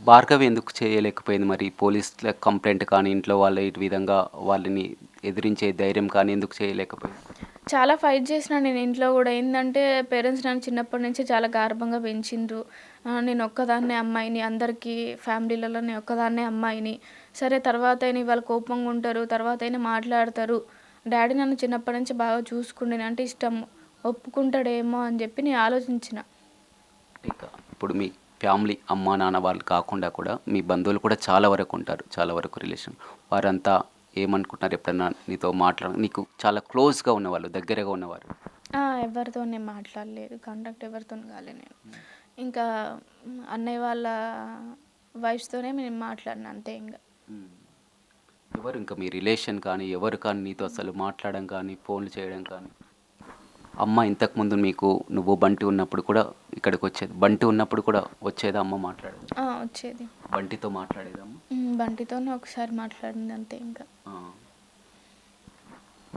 S1: భార్గవి ఎందుకు చేయలేకపోయింది మరి? పోలీసుల కంప్లైంట్ కానీ, ఇంట్లో వాళ్ళ ఈ విధంగా వాళ్ళని ఎదిరించే ధైర్యం కానీ ఎందుకు చేయలేకపోయింది?
S2: చాలా ఫైట్ చేసినా నేను ఇంట్లో కూడా. ఏంటంటే పేరెంట్స్ నన్ను చిన్నప్పటి నుంచి చాలా గారాబంగా పెంచిండ్రు. నేను ఒక్కదాన్నే అమ్మాయిని, అందరికీ ఫ్యామిలీలలో నేను ఒక్కదాన్నే అమ్మాయిని. సరే, తర్వాత అయినా వాళ్ళు కోపంగా ఉంటారు, తర్వాత అయినా మాట్లాడతారు. డాడీ నన్ను చిన్నప్పటి నుంచి బాగా చూసుకుండే, అంటే ఇష్టం, ఒప్పుకుంటాడేమో అని చెప్పి నేను ఆలోచించిన.
S1: ఇక ఇప్పుడు మీ ఫ్యామిలీ, అమ్మ నాన్న వాళ్ళు కాకుండా కూడా మీ బంధువులు కూడా చాలా వరకు ఉంటారు, చాలా వరకు రిలేషన్. వారంతా ఏమనుకుంటున్నారు ఎప్పుడన్నా నీతో నీకు చాలా క్లోజ్గా ఉన్నవాళ్ళు, దగ్గరగా ఉన్నవారు?
S2: ఎవరితో నేను మాట్లాడలేదు. కాంటాక్ట్ ఎవరితోని కాలే నేను. ఇంకా అన్నయ్య వాళ్ళ వైఫ్స్తోనే నేను మాట్లాడినా అంతే ఇంగ.
S1: ఉమ్. ఎవరు ఇంకా మీ రిలేషన్ కానీ ఎవరు కానీ నీతో అసలు మాట్లాడడం కానీ ఫోన్లు చేయడం కానీ? అమ్మ ఇంతకుముందు మీకు నువ్వు బంటి ఉన్నప్పుడు కూడా ఇక్కడికి వచ్చేది, బంటి ఉన్నప్పుడు కూడా వచ్చేదా అమ్మ మాట్లాడేది?
S2: వచ్చేది.
S1: బంటితో మాట్లాడేదమ్మ?
S2: బంటితోనే ఒకసారి మాట్లాడింది అంతే ఇంకా.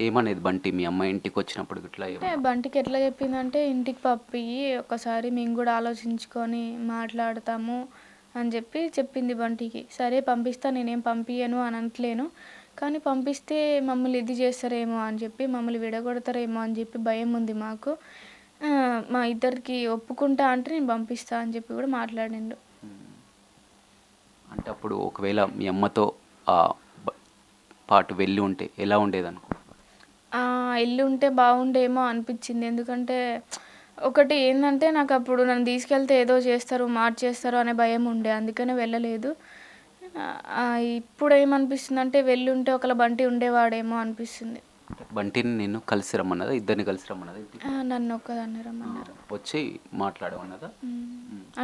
S1: ఏమనేది బంటి మీ అమ్మ ఇంటికి వచ్చినప్పుడు ఇట్లా
S2: అంటే బంటికి ఎట్లా చెప్పిందంటే, ఇంటికి పంపియ్యి ఒకసారి మేము కూడా ఆలోచించుకొని మాట్లాడతాము అని చెప్పింది బంటికి. సరే పంపిస్తా, నేనేం పంపియను అని అనట్లేను, కానీ పంపిస్తే మమ్మల్ని ఇది చేస్తారేమో అని చెప్పి, మమ్మల్ని విడగొడతారేమో అని చెప్పి భయం ఉంది మాకు. మా ఇద్దరికి ఒప్పుకుంటా అంటే నేను పంపిస్తా అని చెప్పి కూడా మాట్లాడిండు.
S1: అంటే అప్పుడు ఒకవేళ మీ అమ్మతో ఆ పాటు వెళ్ళి ఉంటే ఎలా ఉండేది అనుకో?
S2: ఇల్లు ఉంటే బాగుండేమో అనిపించింది. ఎందుకంటే ఒకటి ఏంటంటే, నాకు అప్పుడు నన్ను తీసుకెళ్తే ఏదో చేస్తారు, మార్చేస్తారు అనే భయం ఉండే, అందుకనే వెళ్ళలేదు. ఇప్పుడు ఏమనిపిస్తుందంటే, వెళ్ళుంటే ఒకవేళ బంటి ఉండేవాడేమో అనిపిస్తుంది.
S1: బంటిని నిన్ను కలిసి రమ్మన్నదా, ఇద్దరిని కలిసి రమ్మన్నదా?
S2: నన్ను ఒక్కదాన్ని రమ్మన్నారు.
S1: వచ్చి మాట్లాడమన్నదా?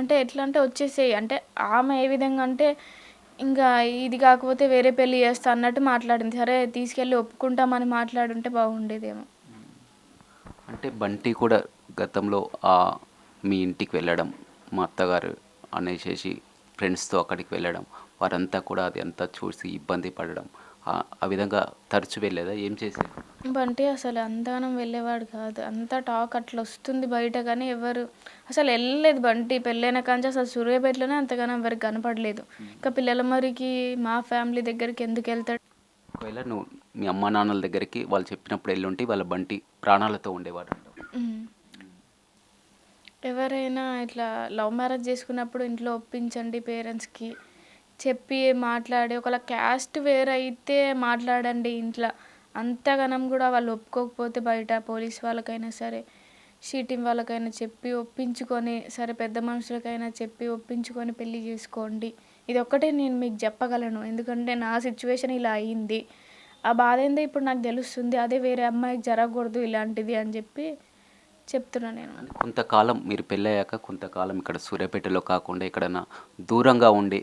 S2: అంటే ఎట్లా అంటే వచ్చేసేయి అంటే, ఆమె ఏ విధంగా అంటే ఇంకా ఇది కాకపోతే వేరే పెళ్లి చేస్తా అన్నట్టు మాట్లాడింది. సరే తీసుకెళ్ళి ఒప్పుకుంటామని మాట్లాడుంటే బాగుండేదేమో.
S1: అంటే బంటి కూడా గతంలో మీ ఇంటికి వెళ్ళడం, మా అత్తగారు అనేసి ఫ్రెండ్స్తో అక్కడికి వెళ్ళడం, వారంతా కూడా అది అంతా చూసి ఇబ్బంది పడడం, ఆ విధంగా తరచు వెళ్ళేదా? ఏం చేసేది
S2: బంటి? అసలు అంతగానం వెళ్ళేవాడు కాదు. అంతా టాక్ అట్లా వస్తుంది బయట, కానీ ఎవరు అసలు వెళ్ళలేదు. బంటి పెళ్ళైన కాంచి అసలు సూర్యాపేటలోనే అంతగానం ఎవరికి కనపడలేదు. ఇంకా పిల్లల మరికి మా ఫ్యామిలీ దగ్గరికి ఎందుకు వెళ్తాడు?
S1: ఒకవేళ నువ్వు మీ అమ్మ నాన్నల దగ్గరికి వాళ్ళు చెప్పినప్పుడు వెళ్ళుంటే వాళ్ళ బంటి ప్రాణాలతో ఉండేవాడు.
S2: ఎవరైనా ఇట్లా లవ్ మ్యారేజ్ చేసుకున్నప్పుడు ఇంట్లో ఒప్పించండి, పేరెంట్స్కి చెప్పి మాట్లాడి, ఒకవేళ క్యాస్ట్ వేరైతే మాట్లాడండి ఇంట్లో. అంతగానం కూడా వాళ్ళు ఒప్పుకోకపోతే బయట పోలీస్ వాళ్ళకైనా సరే, షీటింగ్ వాళ్ళకైనా చెప్పి ఒప్పించుకొని, సరే పెద్ద మనుషులకైనా చెప్పి ఒప్పించుకొని పెళ్లి చేసుకోండి. ఇది ఒక్కటే నేను మీకు చెప్పగలను. ఎందుకంటే నా సిచ్యువేషన్ ఇలా అయ్యింది. ఆ బాధ ఏందో ఇప్పుడు నాకు తెలుస్తుంది. అదే వేరే అమ్మాయికి జరగకూడదు ఇలాంటిది అని చెప్పి చెప్తున్నా నేను.
S1: కొంతకాలం మీరు పెళ్ళయ్యాక కొంతకాలం ఇక్కడ సూర్యాపేటలో కాకుండా ఎక్కడైనా దూరంగా ఉండి,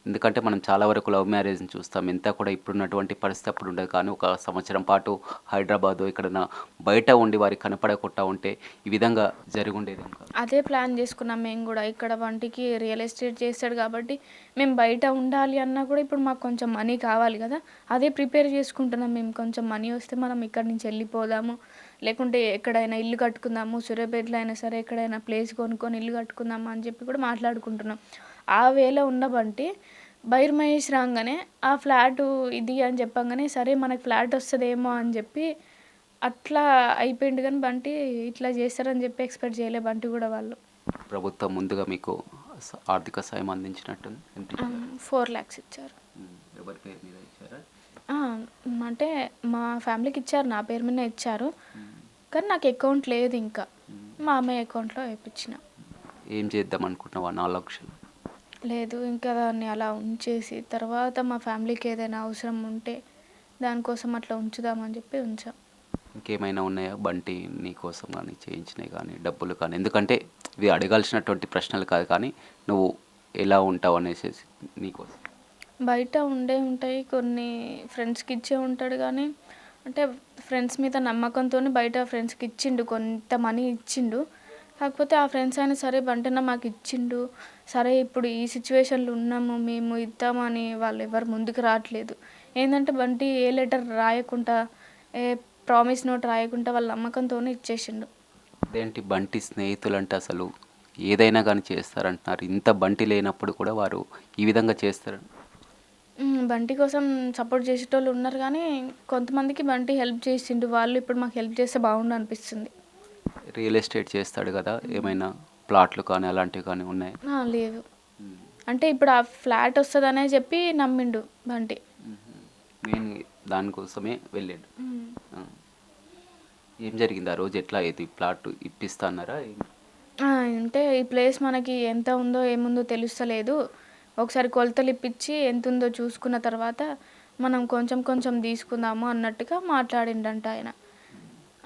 S1: ఎందుకంటే మనం చాలా వరకు లవ్ మ్యారేజ్ని చూస్తాం, ఎంత కూడా ఇప్పుడున్నటువంటి పరిస్థితి అప్పుడు ఉండదు, కానీ ఒక సంవత్సరం పాటు హైదరాబాదు ఎక్కడైనా బయట ఉండి వారికి కనపడకుండా ఉంటే ఈ విధంగా జరిగి ఉండేది.
S2: అదే ప్లాన్ చేసుకున్నాం మేము కూడా. ఇక్కడ వంటికి రియల్ ఎస్టేట్ చేస్తాడు కాబట్టి మేము బయట ఉండాలి అన్నా కూడా ఇప్పుడు మాకు కొంచెం మనీ కావాలి కదా, అదే ప్రిపేర్ చేసుకుంటున్నాం మేము. కొంచెం మనీ వస్తే మనం ఇక్కడి నుంచి వెళ్ళిపోదాము, లేకుంటే ఎక్కడైనా ఇల్లు కట్టుకుందాము, సూర్యాపేటలో అయినా సరే ఎక్కడైనా ప్లేస్ కొనుక్కొని ఇల్లు కట్టుకుందాము అని చెప్పి కూడా మాట్లాడుకుంటున్నాం. ఆ వేలో ఉన్న బంటి బైర్ మహేష్ రాగానే ఆ ఫ్లాటు ఇది అని చెప్పంగానే సరే మనకు ఫ్లాట్ వస్తుందేమో అని చెప్పి అట్లా అయిపోయింది. కానీ బంటి ఇట్లా చేస్తారని చెప్పి ఎక్స్పెక్ట్ చేయలే బంటి కూడా వాళ్ళు.
S1: ప్రభుత్వం ముందుగా మీకు ఆర్థిక సాయం అందించినట్టుంది.
S2: 4 lakhs ఇచ్చారు.
S1: ఎవరి పేరు మీద ఇచ్చారా?
S2: అంటే మా ఫ్యామిలీకి ఇచ్చారు, నా పేరు మీద ఇచ్చారు, కానీ నాకు అకౌంట్ లేదు. ఇంకా మా అమ్మాయి అకౌంట్లో వేయించిన.
S1: ఏం చేద్దాం అనుకుంటున్నావా 4 లక్షలు?
S2: లేదు, ఇంకా దాన్ని అలా ఉంచేసి తర్వాత మా ఫ్యామిలీకి ఏదైనా అవసరం ఉంటే దానికోసం అట్లా ఉంచుదామని చెప్పి ఉంచాం.
S1: ఇంకేమైనా ఉన్నాయా బంటి నీ కోసం కానీ చేయించినవి కానీ డబ్బులు కానీ? ఎందుకంటే ఇవి అడగాల్సినటువంటి ప్రశ్నలు కాదు, కానీ నువ్వు ఎలా ఉంటావు అనేసి నీకోసం.
S2: బయట ఉంటాయి కొన్ని, ఫ్రెండ్స్కి ఇచ్చే ఉంటాడు, కానీ అంటే ఫ్రెండ్స్ మీద నమ్మకంతో బయట ఫ్రెండ్స్కి ఇచ్చిండు, కొంత మనీ ఇచ్చిండు. కాకపోతే ఆ ఫ్రెండ్స్ అయినా సరే బంటన్న మాకు ఇచ్చిండు, సరే ఇప్పుడు ఈ సిచ్యువేషన్లో ఉన్నాము మేము ఇద్దామని వాళ్ళు ఎవరు ముందుకు రావట్లేదు. ఏంటంటే బంటి ఏ లెటర్ రాయకుండా, ఏ ప్రామిస్ నోట్ రాయకుండా వాళ్ళ నమ్మకంతోనే ఇచ్చేసిండు.
S1: అదేంటి బంటి స్నేహితులు అంటే అసలు ఏదైనా కానీ చేస్తారంటున్నారు, ఇంత బంటి లేనప్పుడు కూడా వారు ఈ విధంగా చేస్తారు.
S2: బంటి కోసం సపోర్ట్ చేసేటోళ్ళు ఉన్నారు, కానీ కొంతమందికి బంటి హెల్ప్ చేసిండు. వాళ్ళు ఇప్పుడు మాకు హెల్ప్ చేస్తే బాగుండు అనిపిస్తుంది.
S1: రియల్ ఎస్టేట్ చేస్తాడు కదా, ఏమైనా ప్లాట్లు కానీ అలాంటివి కానీ ఉన్నాయి?
S2: లేవు. అంటే ఇప్పుడు ఆ ఫ్లాట్ వస్తుందనే చెప్పి నమ్మిండు బంటి.
S1: నేను దానికోసమే వెళ్ళాడు. ఏం జరిగింది ఆ రోజు? ఎట్లా ఇది ప్లాట్ ఇప్పిస్తా అన్నారా?
S2: అంటే ఈ ప్లేస్ మనకి ఎంత ఉందో ఏముందో తెలుస్తలేదు, ఒకసారి కొలతలు ఇప్పించి ఎంత ఉందో చూసుకున్న తర్వాత మనం కొంచెం కొంచెం తీసుకుందాము అన్నట్టుగా మాట్లాడిండంట ఆయన.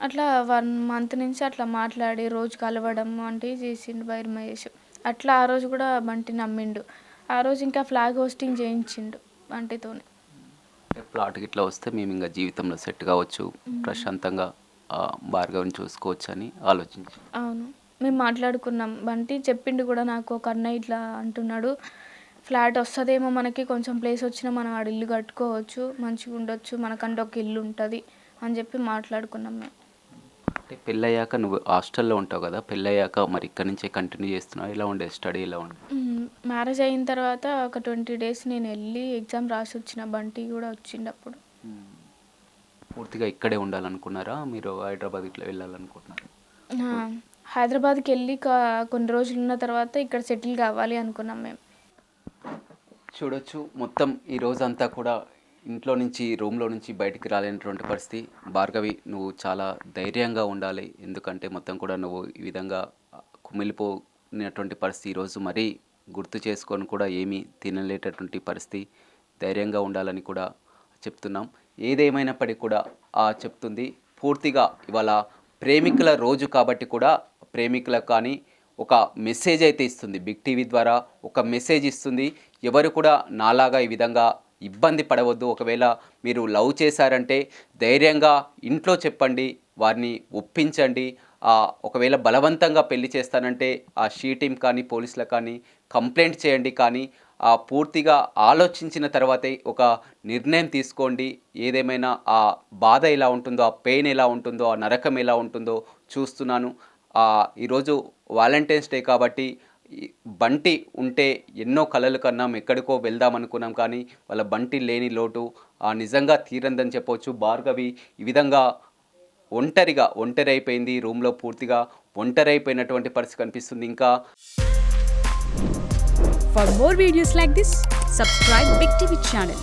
S2: అట్లా 1 మంత్ నుంచి అట్లా మాట్లాడి రోజు కలవడం వంటివి చేసిండు బైర్ మహేష్. అట్లా ఆ రోజు కూడా బంటి నమ్మిండు. ఆ రోజు ఇంకా ఫ్లాగ్ హోస్టింగ్ చేయించిండు బంటితోని.
S1: ప్లాట్కి ఇట్లా వస్తే మేము ఇంకా జీవితంలో సెట్ కావచ్చు, ప్రశాంతంగా భార్గవిని చూసుకోవచ్చు అని ఆలోచించి.
S2: అవును. మేము మాట్లాడుకున్నాం. బంటి చెప్పిండు కూడా నాకు, ఒక అన్నయ్య ఇట్లా అంటున్నాడు, ఫ్లాట్ వస్తదేమో మనకి, కొంచెం ప్లేస్ వచ్చినా మనం ఆడ ఇల్లు కట్టుకోవచ్చు, మంచిగా ఉండొచ్చు, మనకంటే ఒక ఇల్లు ఉంటుంది అని చెప్పి మాట్లాడుకున్నాం మేము.
S1: అంటే పెళ్ళయ్యాక నువ్వు హాస్టల్లో ఉంటావు కదా, పెళ్ళయ్యాక మరి ఇక్కడ నుంచే కంటిన్యూ చేస్తున్నావు, ఎలా ఉండే స్టడీ ఎలా ఉండే?
S2: మ్యారేజ్ అయిన తర్వాత ఒక 20 డేస్ నేను వెళ్ళి ఎగ్జామ్ రాసి వచ్చిన. బంటి కూడా వచ్చిండు అప్పుడు.
S1: పూర్తిగా ఇక్కడే ఉండాలనుకున్నారా, మీరు హైదరాబాద్ ఇట్లా వెళ్ళాలనుకుంటున్నారా?
S2: హైదరాబాద్కి వెళ్ళి కొన్ని రోజులు ఉన్న తర్వాత ఇక్కడ సెటిల్ కావాలి అనుకున్నాం మేము.
S1: చూడొచ్చు, మొత్తం ఈ రోజంతా కూడా ఇంట్లో నుంచి, రూమ్లో నుంచి బయటికి రాలేనటువంటి పరిస్థితి. భార్గవి, నువ్వు చాలా ధైర్యంగా ఉండాలి, ఎందుకంటే మొత్తం కూడా నువ్వు ఈ విధంగా కుమిలిపోయినటువంటి పరిస్థితి ఈరోజు మరీ గుర్తు చేసుకొని కూడా ఏమీ తినలేటటువంటి పరిస్థితి. ధైర్యంగా ఉండాలని కూడా చెప్తున్నాం. ఏదేమైనప్పటికీ కూడా చెప్తుంది పూర్తిగా ఇవాళ ప్రేమికుల రోజు కాబట్టి కూడా ప్రేమికులకు కానీ ఒక మెసేజ్ అయితే ఇస్తుంది, బిగ్ టీవీ ద్వారా ఒక మెసేజ్ ఇస్తుంది. ఎవరు కూడా నాలాగా ఈ విధంగా ఇబ్బంది పడవద్దు. ఒకవేళ మీరు లవ్ చేశారంటే ధైర్యంగా ఇంట్లో చెప్పండి, వారిని ఒప్పించండి. ఒకవేళ బలవంతంగా పెళ్లి చేస్తానంటే ఆ షీ టీమ్ కానీ పోలీసులకు కానీ కంప్లైంట్ చేయండి. కానీ పూర్తిగా ఆలోచించిన తర్వాతే ఒక నిర్ణయం తీసుకోండి. ఏదేమైనా ఆ బాధ ఎలా ఉంటుందో, ఆ పెయిన్ ఎలా ఉంటుందో, ఆ నరకం ఎలా ఉంటుందో చూస్తున్నాను. ఈరోజు వాలంటైన్స్ డే కాబట్టి బంటి ఉంటే ఎన్నో కలలు కన్నాం, ఎక్కడికో వెళ్దాం అనుకున్నాం, కానీ వాళ్ళ బంటి లేని లోటు నిజంగా తీరందని చెప్పవచ్చు. భార్గవి ఈ విధంగా ఒంటరి అయిపోయింది, రూమ్లో పూర్తిగా ఒంటరి అయిపోయినటువంటి పరిస్థితి కనిపిస్తుంది. ఇంకా
S3: For more videos like this, subscribe Big TV channel.